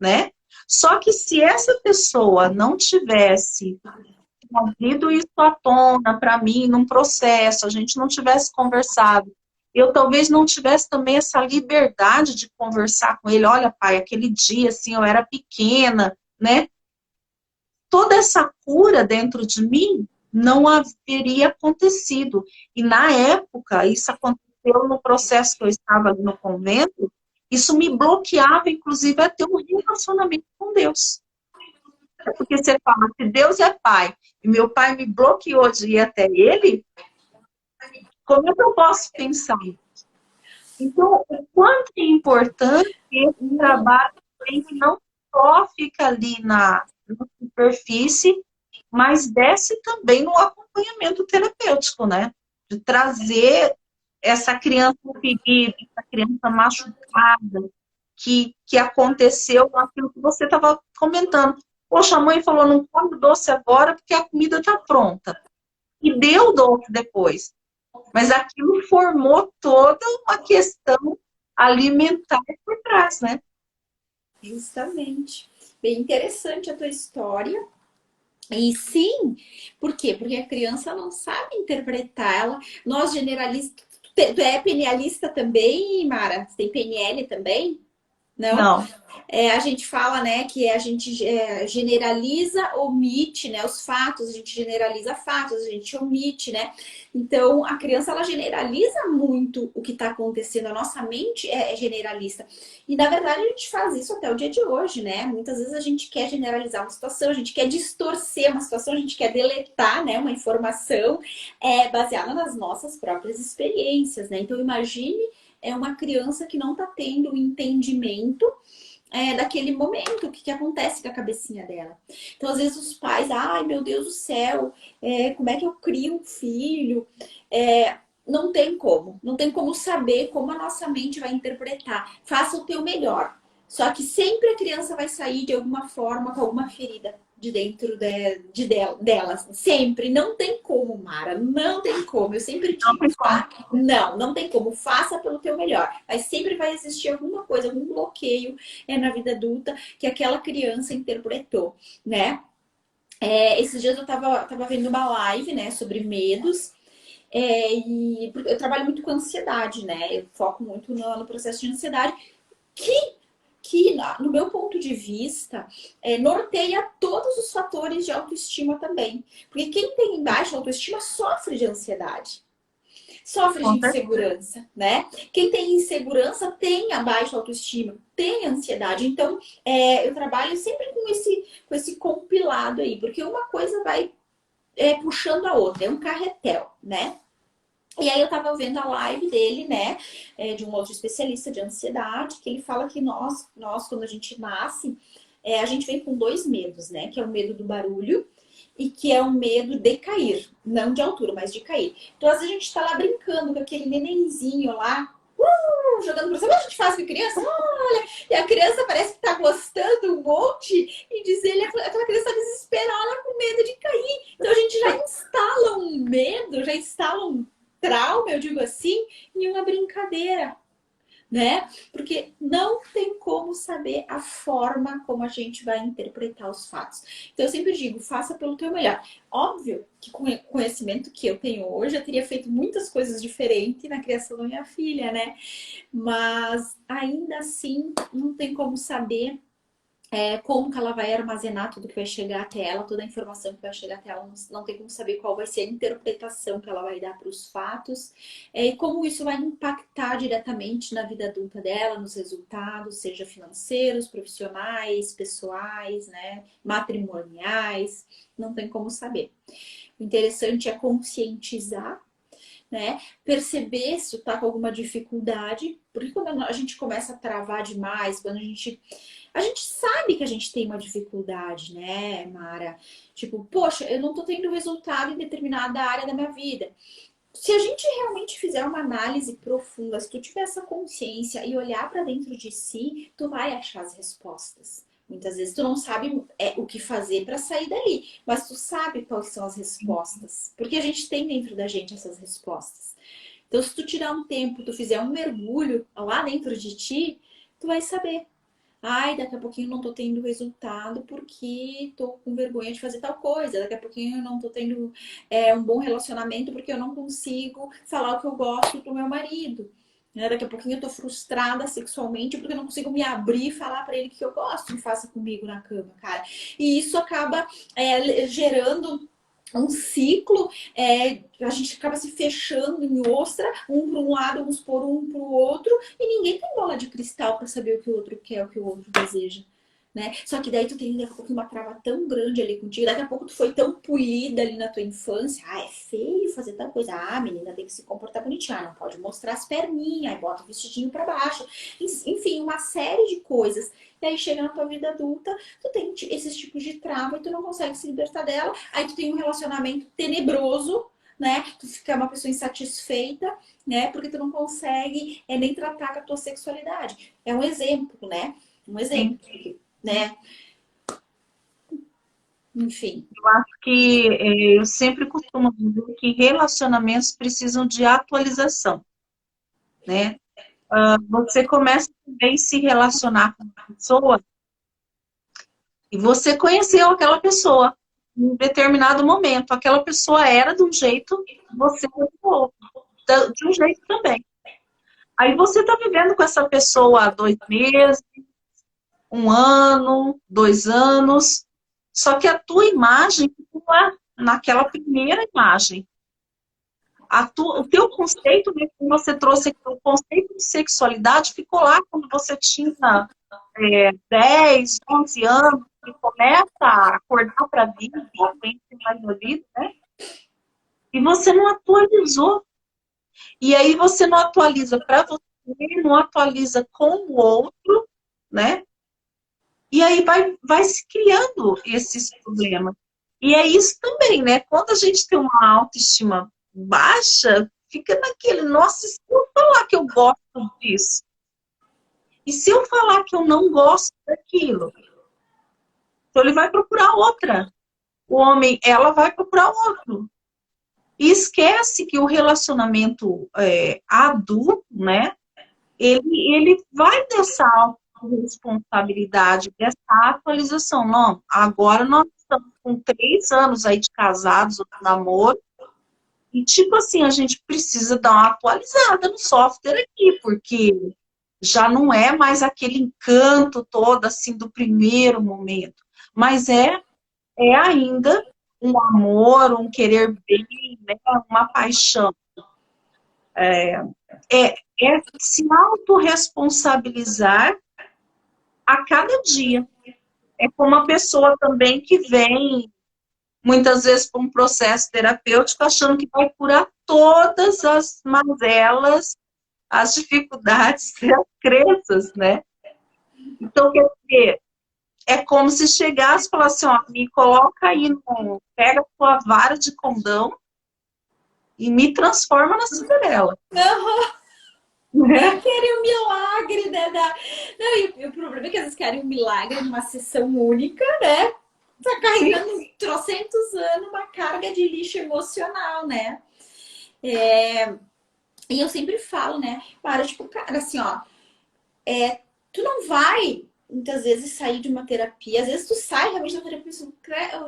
Speaker 3: né? Só que se essa pessoa não tivesse trazido isso à tona para mim, num processo, a gente não tivesse conversado, eu talvez não tivesse também essa liberdade de conversar com ele, olha, pai, aquele dia, assim, eu era pequena, né? Toda essa cura dentro de mim não haveria acontecido. E na época, isso aconteceu no processo que eu estava ali no convento, isso me bloqueava, inclusive, a ter um relacionamento com Deus. É porque você fala, se Deus é pai, e meu pai me bloqueou de ir até ele, como é que eu posso pensar? Então, o quanto é importante esse trabalho que não só fica ali na superfície, mas desce também no acompanhamento terapêutico, né? De trazer essa criança ferida, essa criança machucada, que aconteceu com aquilo que você estava comentando. Poxa, a mãe falou, não come doce agora porque a comida está pronta. E deu doce depois. Mas aquilo formou toda uma questão alimentar por trás, né?
Speaker 2: Justamente. Bem interessante a tua história. E sim, por quê? Porque a criança não sabe interpretar. Nós generalistas. Tu é PNLista também, Mara? Você tem PNL também? Não?
Speaker 3: Não.
Speaker 2: A gente fala, né, que a gente generaliza, omite, né, os fatos, a gente generaliza fatos, a gente omite, né? Então, a criança, ela generaliza muito o que está acontecendo, a nossa mente é generalista. E, na verdade, a gente faz isso até o dia de hoje, né? Muitas vezes a gente quer generalizar uma situação, a gente quer distorcer uma situação, a gente quer deletar, né, uma informação baseada nas nossas próprias experiências, né? Então, imagine uma criança que não está tendo o entendimento daquele momento, o que acontece com a cabecinha dela. Então, às vezes, os pais, ai meu Deus do céu, como é que eu crio um filho? Não tem como, não tem como saber como a nossa mente vai interpretar. Faça o teu melhor. Só que sempre a criança vai sair de alguma forma com alguma ferida de dentro delas. Sempre. Não tem como, Mara. Não tem como. Eu sempre digo. Não tem como. Faça pelo teu melhor. Mas sempre vai existir alguma coisa, algum bloqueio na vida adulta que aquela criança interpretou, né? Esses dias eu tava vendo uma live, né, sobre medos. E eu trabalho muito com ansiedade, né? Eu foco muito no processo de ansiedade. Que, no meu ponto de vista, norteia todos os fatores de autoestima também. Porque quem tem baixa autoestima sofre de ansiedade, sofre de insegurança, né? Quem tem insegurança tem a baixa autoestima, tem ansiedade. Então, eu trabalho sempre com esse compilado aí, porque uma coisa vai puxando a outra, é um carretel, né? E aí eu tava vendo a live dele, né, de um outro especialista de ansiedade, que ele fala que nós quando a gente nasce, a gente vem com dois medos, né, que é o medo do barulho e que é o medo de cair, não de altura, mas de cair. Então às vezes a gente tá lá brincando com aquele nenenzinho lá, jogando pra cima, a gente faz com a criança, olha, e a criança parece que tá gostando um monte, e diz ele, aquela criança tá desesperada com medo de cair. Então a gente já instala um medo, já instala um trauma, eu digo assim, em uma brincadeira. né? Porque não tem como saber a forma como a gente vai interpretar os fatos. Então eu sempre digo, faça pelo teu melhor. Óbvio que com o conhecimento que eu tenho hoje, eu teria feito muitas coisas diferentes na criação da minha filha, né? Mas ainda assim, não tem como saber como que ela vai armazenar tudo que vai chegar até ela, toda a informação que vai chegar até ela, não tem como saber qual vai ser a interpretação que ela vai dar para os fatos, e como isso vai impactar diretamente na vida adulta dela, nos resultados, seja financeiros, profissionais, pessoais, né, matrimoniais, não tem como saber. O interessante é conscientizar, né? Perceber se tu tá com alguma dificuldade, porque quando a gente começa a travar demais, quando a gente sabe que a gente tem uma dificuldade, né, Mara? Tipo, poxa, eu não tô tendo resultado em determinada área da minha vida. Se a gente realmente fizer uma análise profunda, se tu tiver essa consciência e olhar para dentro de si, tu vai achar as respostas. Muitas vezes tu não sabe o que fazer para sair dali, mas tu sabe quais são as respostas, porque a gente tem dentro da gente essas respostas. Então, se tu tirar um tempo, tu fizer um mergulho lá dentro de ti, tu vai saber. Ai, daqui a pouquinho eu não tô tendo resultado porque tô com vergonha de fazer tal coisa. Daqui a pouquinho eu não tô tendo um bom relacionamento porque eu não consigo falar o que eu gosto pro meu marido. Né? Daqui a pouquinho eu tô frustrada sexualmente porque eu não consigo me abrir e falar pra ele que eu gosto e faça comigo na cama, cara. E isso acaba gerando um ciclo, a gente acaba se fechando em ostra, um para um lado, uns por um para o outro, e ninguém tem bola de cristal para saber o que o outro quer, o que o outro deseja. Né? Só que daí tu tem daqui a pouco uma trava tão grande ali contigo, daqui a pouco tu foi tão polida ali na tua infância, é feio fazer tal coisa, menina tem que se comportar bonitinha, não pode mostrar as perninhas, aí bota o vestidinho para baixo, enfim, uma série de coisas. E aí chega na tua vida adulta, tu tem esses tipos de trava e tu não consegue se libertar dela, aí tu tem um relacionamento tenebroso, né? Tu fica uma pessoa insatisfeita, né? Porque tu não consegue nem tratar com a tua sexualidade. É um exemplo, né? Um
Speaker 3: Sim.
Speaker 2: exemplo, né? Enfim.
Speaker 3: Eu acho que eu sempre costumo dizer que relacionamentos precisam de atualização, né? Você começa também a se relacionar com uma pessoa e você conheceu aquela pessoa em um determinado momento. Aquela pessoa era de um jeito, você era do outro, de um jeito também. Aí você está vivendo com essa pessoa há 2 meses, 1 ano, 2 anos, só que a tua imagem continua naquela primeira imagem. O teu conceito, né, que você trouxe aqui, o conceito de sexualidade ficou lá quando você tinha 10, 11 anos, que começa a acordar para a vida, a conhecer mais a vida, né? E você não atualizou. E aí você não atualiza para você, não atualiza com o outro, né? E aí vai se criando esses problemas. E é isso também, né? Quando a gente tem uma autoestima baixa, fica naquele, nossa, e se eu falar que eu gosto disso? E se eu falar que eu não gosto daquilo? Então ele vai procurar outra. O homem, ela vai procurar outro. E esquece que o relacionamento adulto, né? Ele vai dessa autorresponsabilidade, dessa atualização. Não, agora nós estamos com 3 anos aí de casados, ou de namoro, e tipo assim, a gente precisa dar uma atualizada no software aqui, porque já não é mais aquele encanto todo assim do primeiro momento, mas é ainda um amor, um querer bem, né, uma paixão. É se autorresponsabilizar a cada dia. É como uma pessoa também que vem, muitas vezes, para um processo terapêutico, achando que vai curar todas as mazelas, as dificuldades e as crenças, né? Então, quer dizer, é como se chegasse e falasse, ó, me coloca aí, pega a tua vara de condão e me transforma na Cinderela. Né?
Speaker 2: Querem um milagre, né? Não, e o problema é que às vezes querem um milagre numa sessão única, né? Tá carregando trocentos anos uma carga de lixo emocional, né? E eu sempre falo, né? Para, tipo, cara, assim, ó, tu não vai, muitas vezes, sair de uma terapia. Às vezes tu sai realmente da terapia e pensa,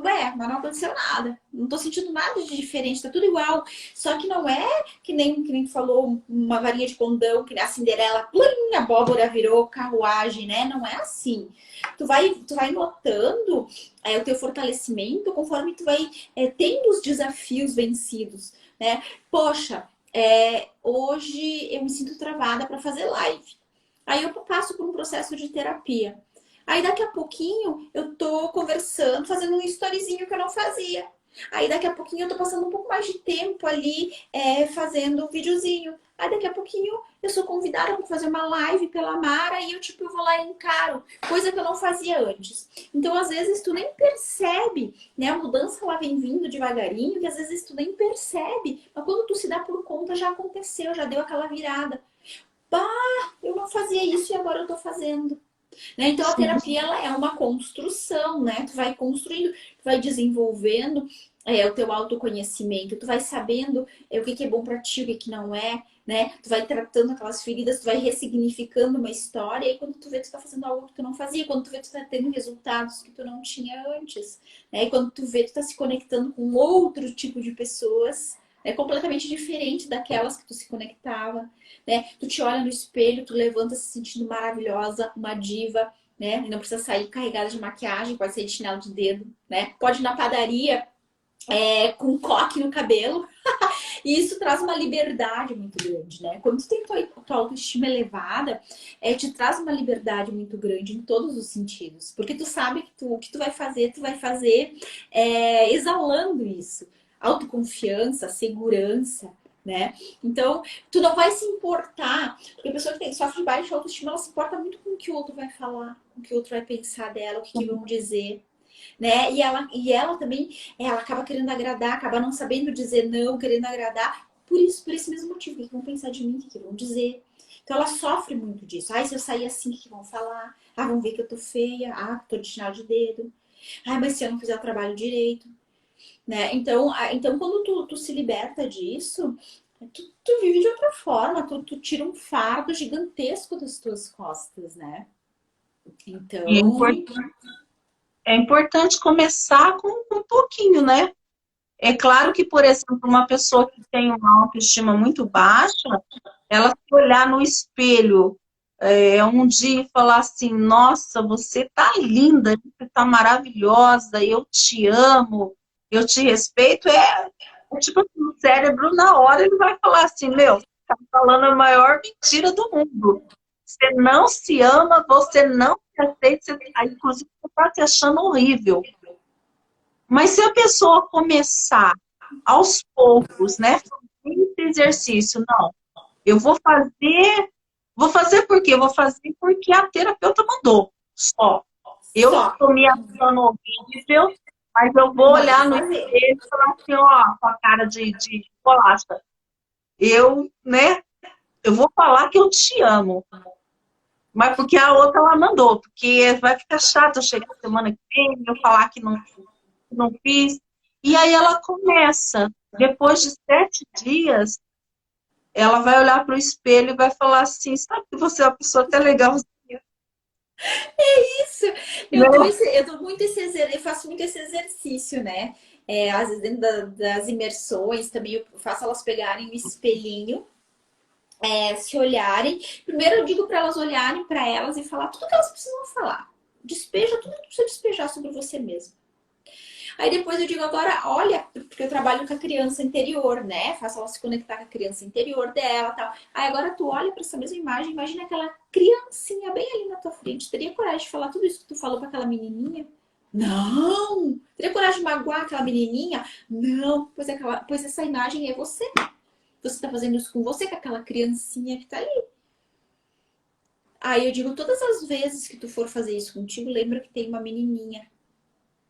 Speaker 2: ué, mas não aconteceu nada. Não tô sentindo nada de diferente, tá tudo igual. Só que não é que nem tu falou, uma varinha de condão, que nem a Cinderela, plum, a abóbora virou carruagem, né? Não é assim. Tu vai notando o teu fortalecimento conforme tu vai tendo os desafios vencidos, né? Poxa, hoje eu me sinto travada para fazer live. Aí eu passo por um processo de terapia. Aí daqui a pouquinho eu tô conversando, fazendo um storyzinho que eu não fazia. Aí daqui a pouquinho eu tô passando um pouco mais de tempo ali fazendo um videozinho. Aí daqui a pouquinho eu sou convidada para fazer uma live pela Mara e eu vou lá e encaro, coisa que eu não fazia antes. Então às vezes tu nem percebe, né? A mudança ela vem vindo devagarinho, que às vezes tu nem percebe, mas quando tu se dá por conta já aconteceu, já deu aquela virada. Bah, eu não fazia isso e agora eu tô fazendo. Né? Então a
Speaker 3: Sim.
Speaker 2: terapia ela é uma construção, né? Tu vai construindo, tu vai desenvolvendo o teu autoconhecimento, tu vai sabendo o que é bom para ti, o que não é, né? Tu vai tratando aquelas feridas, tu vai ressignificando uma história e quando tu vê tu tá fazendo algo que tu não fazia, quando tu vê tu tá tendo resultados que tu não tinha antes, né? E quando tu vê tu tá se conectando com outro tipo de pessoas, completamente diferente daquelas que tu se conectava, né? Tu te olha no espelho, tu levanta se sentindo maravilhosa, uma diva, né? E não precisa sair carregada de maquiagem, pode ser de chinelo de dedo, né? Pode ir na padaria com coque no cabelo. E isso traz uma liberdade muito grande, né? Quando tu tem tua autoestima elevada, te traz uma liberdade muito grande em todos os sentidos. Porque tu sabe que o que tu vai fazer exalando isso. Autoconfiança, segurança, né? Então, tu não vai se importar, porque a pessoa que sofre de baixa autoestima, ela se importa muito com o que o outro vai falar, com o que o outro vai pensar dela, o que vão dizer, né? E ela também, ela acaba querendo agradar, acaba não sabendo dizer não, querendo agradar, por esse mesmo motivo, o que vão pensar de mim, o que vão dizer. Então ela sofre muito disso. Ai, se eu sair assim, o que vão falar? Ah, vão ver que eu tô feia, tô de chinelo de dedo. Ai, mas se eu não fizer o trabalho direito, né? Então quando tu se liberta disso, tu vive de outra forma, tu tira um fardo gigantesco das tuas costas, né?
Speaker 3: E
Speaker 2: Então,
Speaker 3: é importante começar com um pouquinho, né? É claro que, por exemplo, uma pessoa que tem uma autoestima muito baixa, ela se olhar no espelho um dia e falar assim, nossa, você tá linda, você tá maravilhosa, eu te amo, eu te respeito, tipo assim, o cérebro na hora ele vai falar assim, meu, você tá falando a maior mentira do mundo. Você não se ama, você não se aceita, inclusive você está se achando horrível. Mas se a pessoa começar aos poucos, né, fazer esse exercício, não, eu vou fazer por quê? Eu vou fazer porque a terapeuta mandou, só. Eu
Speaker 2: só,
Speaker 3: estou me achando horrível, mas eu vou
Speaker 2: mas vou
Speaker 3: olhar no
Speaker 2: fazer.
Speaker 3: espelho e falar assim, ó, com a cara de bolacha. Eu, né, eu vou falar que eu te amo. Mas porque a outra ela mandou, porque vai ficar chato eu chegar semana que vem, eu falar que não fiz. E aí ela começa. Depois de 7 dias, ela vai olhar para o espelho e vai falar assim, sabe que você é uma pessoa até legalzinha,
Speaker 2: Isso,
Speaker 3: né?
Speaker 2: eu dou muito eu faço muito esse exercício, né? Às vezes dentro das imersões também eu faço elas pegarem um espelhinho, se olharem. Primeiro eu digo para elas olharem para elas e falar tudo que elas precisam falar. Despeja tudo que precisa despejar sobre você mesmo. Aí depois eu digo agora, olha, porque eu trabalho com a criança interior, né? Faço ela se conectar com a criança interior dela, tal. Aí agora tu olha para essa mesma imagem, imagina aquela criancinha bem ali na tua frente. Teria coragem de falar tudo isso que tu falou para aquela menininha? Não! Teria coragem de magoar aquela menininha? Não! Pois essa imagem é você. Você tá fazendo isso com você, com aquela criancinha que tá ali. Aí eu digo, todas as vezes que tu for fazer isso contigo, lembra que tem uma menininha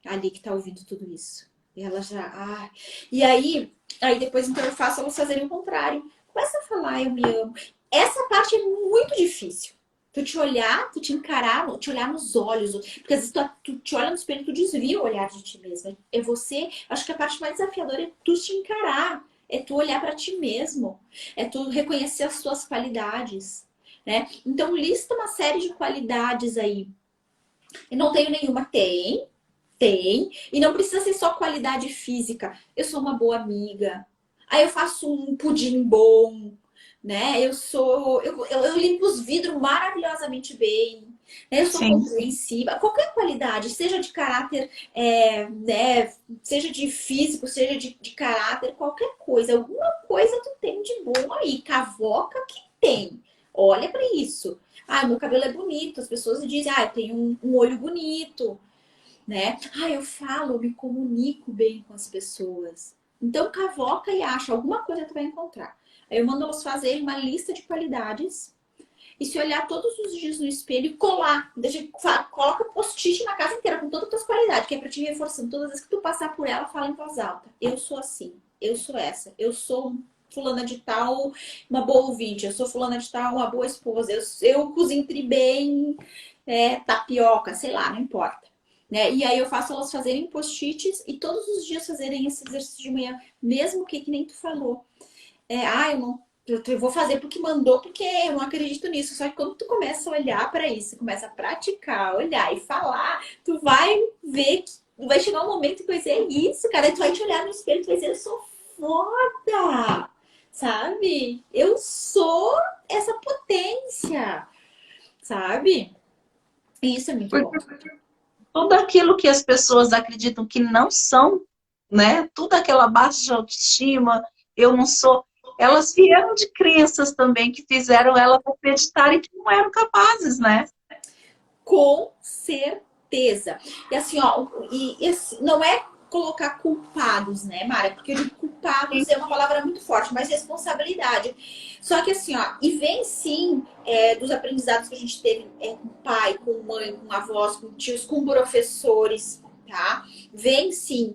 Speaker 2: ali que tá ouvindo tudo isso. E ela já. E aí depois então eu faço elas fazerem o contrário. Começa a falar, eu me amo. Essa parte é muito difícil. Tu te olhar, tu te encarar, te olhar nos olhos. Porque às vezes tu te olha no espelho e tu desvia o olhar de ti mesma. É você. Acho que a parte mais desafiadora é tu te encarar. É tu olhar para ti mesmo. É tu reconhecer as tuas qualidades. né? Então, lista uma série de qualidades aí. Eu não tenho nenhuma? Tem. Tem. E não precisa ser só qualidade física. Eu sou uma boa amiga. Aí eu faço um pudim bom, né? Eu limpo os vidros maravilhosamente bem. Né? Eu sou
Speaker 3: Sim.
Speaker 2: compreensiva. Qualquer qualidade, seja de caráter, né? Seja de físico, seja de caráter, qualquer coisa. Alguma coisa tu tem de bom aí. Cavoca que tem. Olha para isso. Ah, meu cabelo é bonito. As pessoas dizem, ah, eu tenho um olho bonito, né? Ah, eu falo, eu me comunico bem com as pessoas. Então, cavoca e acha alguma coisa que tu vai encontrar. Aí eu mando elas fazerem uma lista de qualidades e se olhar todos os dias no espelho e colar. Coloca post-it na casa inteira com todas as tuas qualidades, que é pra te reforçando. Todas as vezes que tu passar por ela, fala em voz alta. Eu sou assim, eu sou essa, eu sou fulana de tal, uma boa ouvinte, eu sou fulana de tal, uma boa esposa, eu cozinho tri bem, tapioca, sei lá, não importa. Né? E aí eu faço elas fazerem post-its e todos os dias fazerem esse exercício de manhã, mesmo que nem tu falou. Eu não, eu vou fazer porque mandou, porque eu não acredito nisso. Só que quando tu começa a olhar para isso, começa a praticar, olhar e falar, tu vai ver que vai chegar um momento que vai dizer isso, cara. E tu vai te olhar no espelho e tu vai dizer, eu sou foda, sabe? Eu sou essa potência, sabe? E isso é muito bom.
Speaker 3: Porque tudo aquilo que as pessoas acreditam que não são, né? Tudo aquela baixa autoestima, eu não sou. Elas vieram de crenças também que fizeram elas acreditarem que não eram capazes, né?
Speaker 2: Com certeza. E assim, ó, não é colocar culpados, né, Mara? Porque eu digo culpados é uma palavra muito forte, mas responsabilidade. Só que assim, ó, e vem sim dos aprendizados que a gente teve com pai, com mãe, com avós, com tios, com professores, tá? Vem sim.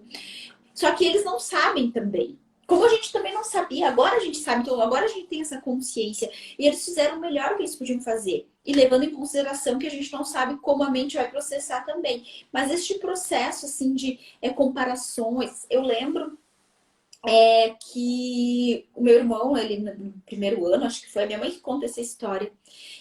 Speaker 2: Só que eles não sabem também. Como a gente também não sabia, agora a gente sabe, então agora a gente tem essa consciência. E eles fizeram o melhor que eles podiam fazer. E levando em consideração que a gente não sabe como a mente vai processar também. Mas este processo, assim, de comparações, eu lembro que o meu irmão, ele no primeiro ano, acho que foi a minha mãe que conta essa história.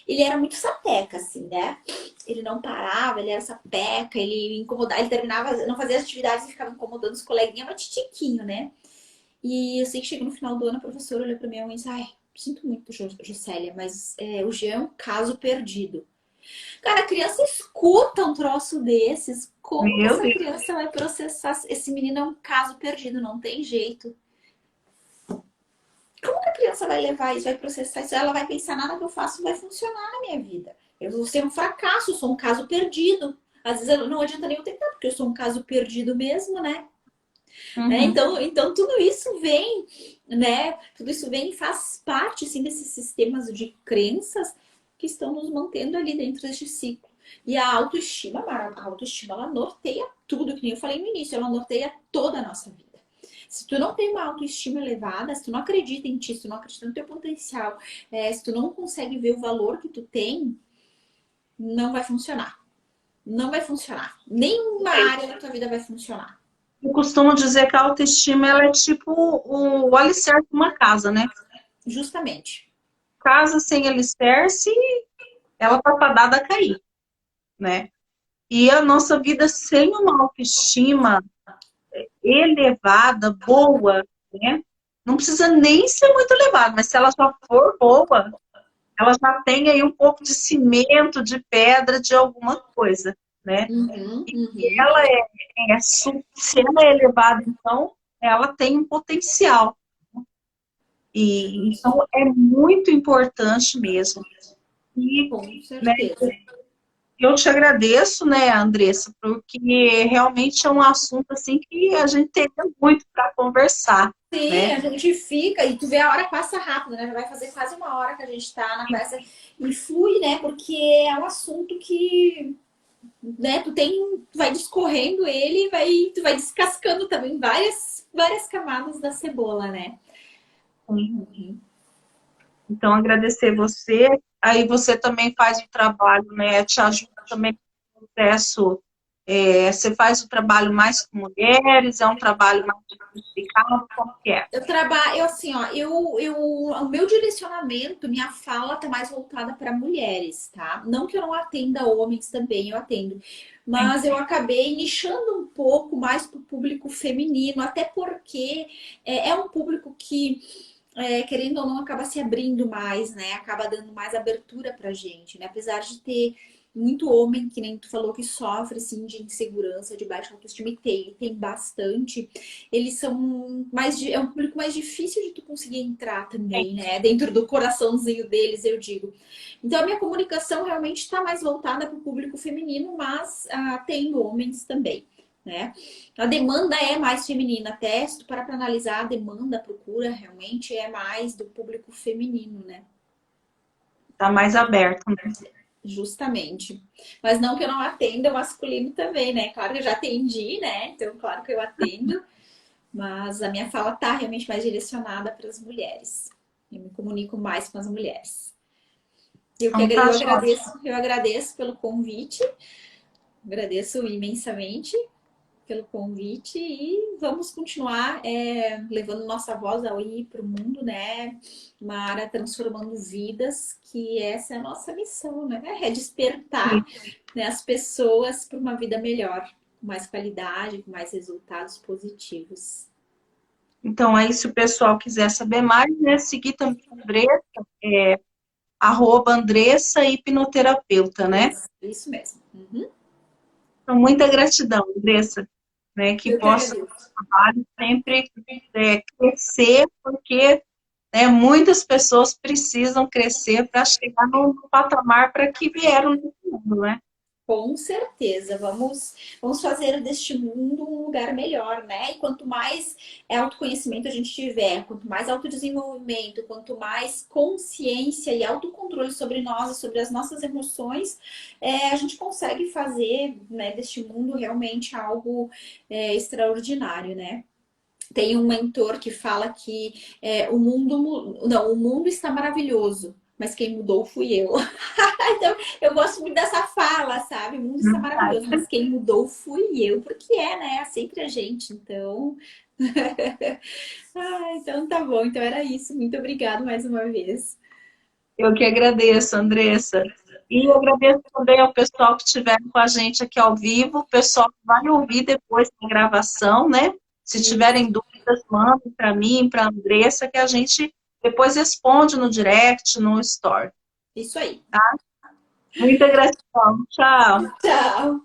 Speaker 2: Ele era muito sapeca, assim, né? Ele não parava, ele era sapeca, ele incomodava, ele terminava, não fazia as atividades e ficava incomodando os coleguinhas, mas titiquinho, né? E eu sei que chegou no final do ano, a professora olhou pra mim e disse, ai, sinto muito, Juscelia, mas o Jean é um caso perdido. Cara, a criança escuta um troço desses. Como que
Speaker 3: Meu
Speaker 2: essa
Speaker 3: Deus.
Speaker 2: criança vai processar? Esse menino é um caso perdido, não tem jeito. Como que a criança vai levar isso, vai processar isso? Ela vai pensar, nada que eu faço vai funcionar na minha vida. Eu vou ser um fracasso, eu sou um caso perdido. Às vezes não adianta nem eu tentar, porque eu sou um caso perdido mesmo, né?
Speaker 3: Uhum.
Speaker 2: Então tudo isso vem, né? Tudo isso vem e faz parte assim, desses sistemas de crenças que estão nos mantendo ali dentro deste ciclo. E a autoestima, a autoestima, ela norteia tudo, que nem eu falei no início, ela norteia toda a nossa vida. Se tu não tem uma autoestima elevada, se tu não acredita em ti, se tu não acredita no teu potencial, se tu não consegue ver o valor que tu tem, não vai funcionar. Não vai funcionar. Nenhuma área da tua vida vai funcionar.
Speaker 3: Eu costumo dizer que a autoestima ela é tipo o alicerce de uma casa, né?
Speaker 2: Justamente.
Speaker 3: Casa sem alicerce, ela tá fadada a cair, né? E a nossa vida sem uma autoestima elevada, boa, né? Não precisa nem ser muito elevada, mas se ela já for boa, ela já tem aí um pouco de cimento, de pedra, de alguma coisa, né?
Speaker 2: Uhum,
Speaker 3: E
Speaker 2: uhum.
Speaker 3: ela se ela é elevada, então, ela tem um potencial. E então é muito importante mesmo. E,
Speaker 2: Com
Speaker 3: né,
Speaker 2: certeza.
Speaker 3: eu te agradeço, né, Andressa, porque realmente é um assunto assim que a gente tem muito para conversar,
Speaker 2: Sim,
Speaker 3: né?
Speaker 2: a gente fica e tu vê a hora passa rápido, né? Vai fazer quase uma hora que a gente tá na conversa e flui, né? Porque é um assunto que, né, tu vai discorrendo ele, tu vai descascando também várias camadas da cebola, né? Uhum.
Speaker 3: Então, agradecer você. Aí você também faz o trabalho, né? Te ajuda também no processo Você faz o trabalho mais com mulheres? É um trabalho mais diversificado? Como que é?
Speaker 2: Eu trabalho, assim, ó, o meu direcionamento, minha fala tá mais voltada para mulheres, tá? Não que eu não atenda homens também, eu atendo, mas eu acabei nichando um pouco mais para o público feminino, até porque é um público que, querendo ou não, acaba se abrindo mais, né? Acaba dando mais abertura pra gente, né? Apesar de ter muito homem, que nem tu falou, que sofre, assim, de insegurança, de baixa autoestima, e tem bastante. Eles são mais é um público mais difícil de tu conseguir entrar também, né? Dentro do coraçãozinho deles, eu digo. Então a minha comunicação realmente está mais voltada para o público feminino, mas tem homens também, né? A demanda é mais feminina, até se tu parar para analisar a demanda, a procura realmente é mais do público feminino, né?
Speaker 3: Está mais aberto, né?
Speaker 2: Justamente. Mas não que eu não atenda o masculino também, né? Claro que eu já atendi, né? Então, claro que eu atendo. Mas a minha fala tá realmente mais direcionada para as mulheres. Eu me comunico mais com as mulheres.
Speaker 3: Então tá jóia.
Speaker 2: Eu agradeço pelo convite, agradeço imensamente pelo convite e vamos continuar levando nossa voz aí para o mundo, né? Mara, transformando vidas, que essa é a nossa missão, né? É despertar, né, as pessoas para uma vida melhor, com mais qualidade, com mais resultados positivos.
Speaker 3: Então, aí, se o pessoal quiser saber mais, né, seguir também a Andressa, @Andressa hipnoterapeuta, né?
Speaker 2: Isso mesmo. Uhum.
Speaker 3: Então, muita gratidão, Andressa, né, que
Speaker 2: Eu que
Speaker 3: possa
Speaker 2: agradeço.
Speaker 3: o trabalho sempre crescer, porque muitas pessoas precisam crescer para chegar no patamar para que vieram nesse mundo, né?
Speaker 2: Com certeza, vamos fazer deste mundo um lugar melhor, né? E quanto mais autoconhecimento a gente tiver, quanto mais autodesenvolvimento, quanto mais consciência e autocontrole sobre nós e sobre as nossas emoções, a gente consegue fazer, né, deste mundo realmente algo extraordinário, né? Tem um mentor que fala que o mundo está maravilhoso, mas quem mudou fui eu. Então, eu gosto muito dessa fala, sabe? O mundo está maravilhoso, mas quem mudou fui eu, porque né? É sempre a gente. Então, então tá bom. Então era isso. Muito obrigada mais uma vez.
Speaker 3: Eu que agradeço, Andressa. E eu agradeço também ao pessoal que estiver com a gente aqui ao vivo, o pessoal que vai ouvir depois da gravação, né? Se tiverem dúvidas, mandem para mim, para a Andressa, que a gente depois responde no direct, no story.
Speaker 2: Isso aí.
Speaker 3: Tá? Muita gratidão. Tchau.
Speaker 2: Tchau.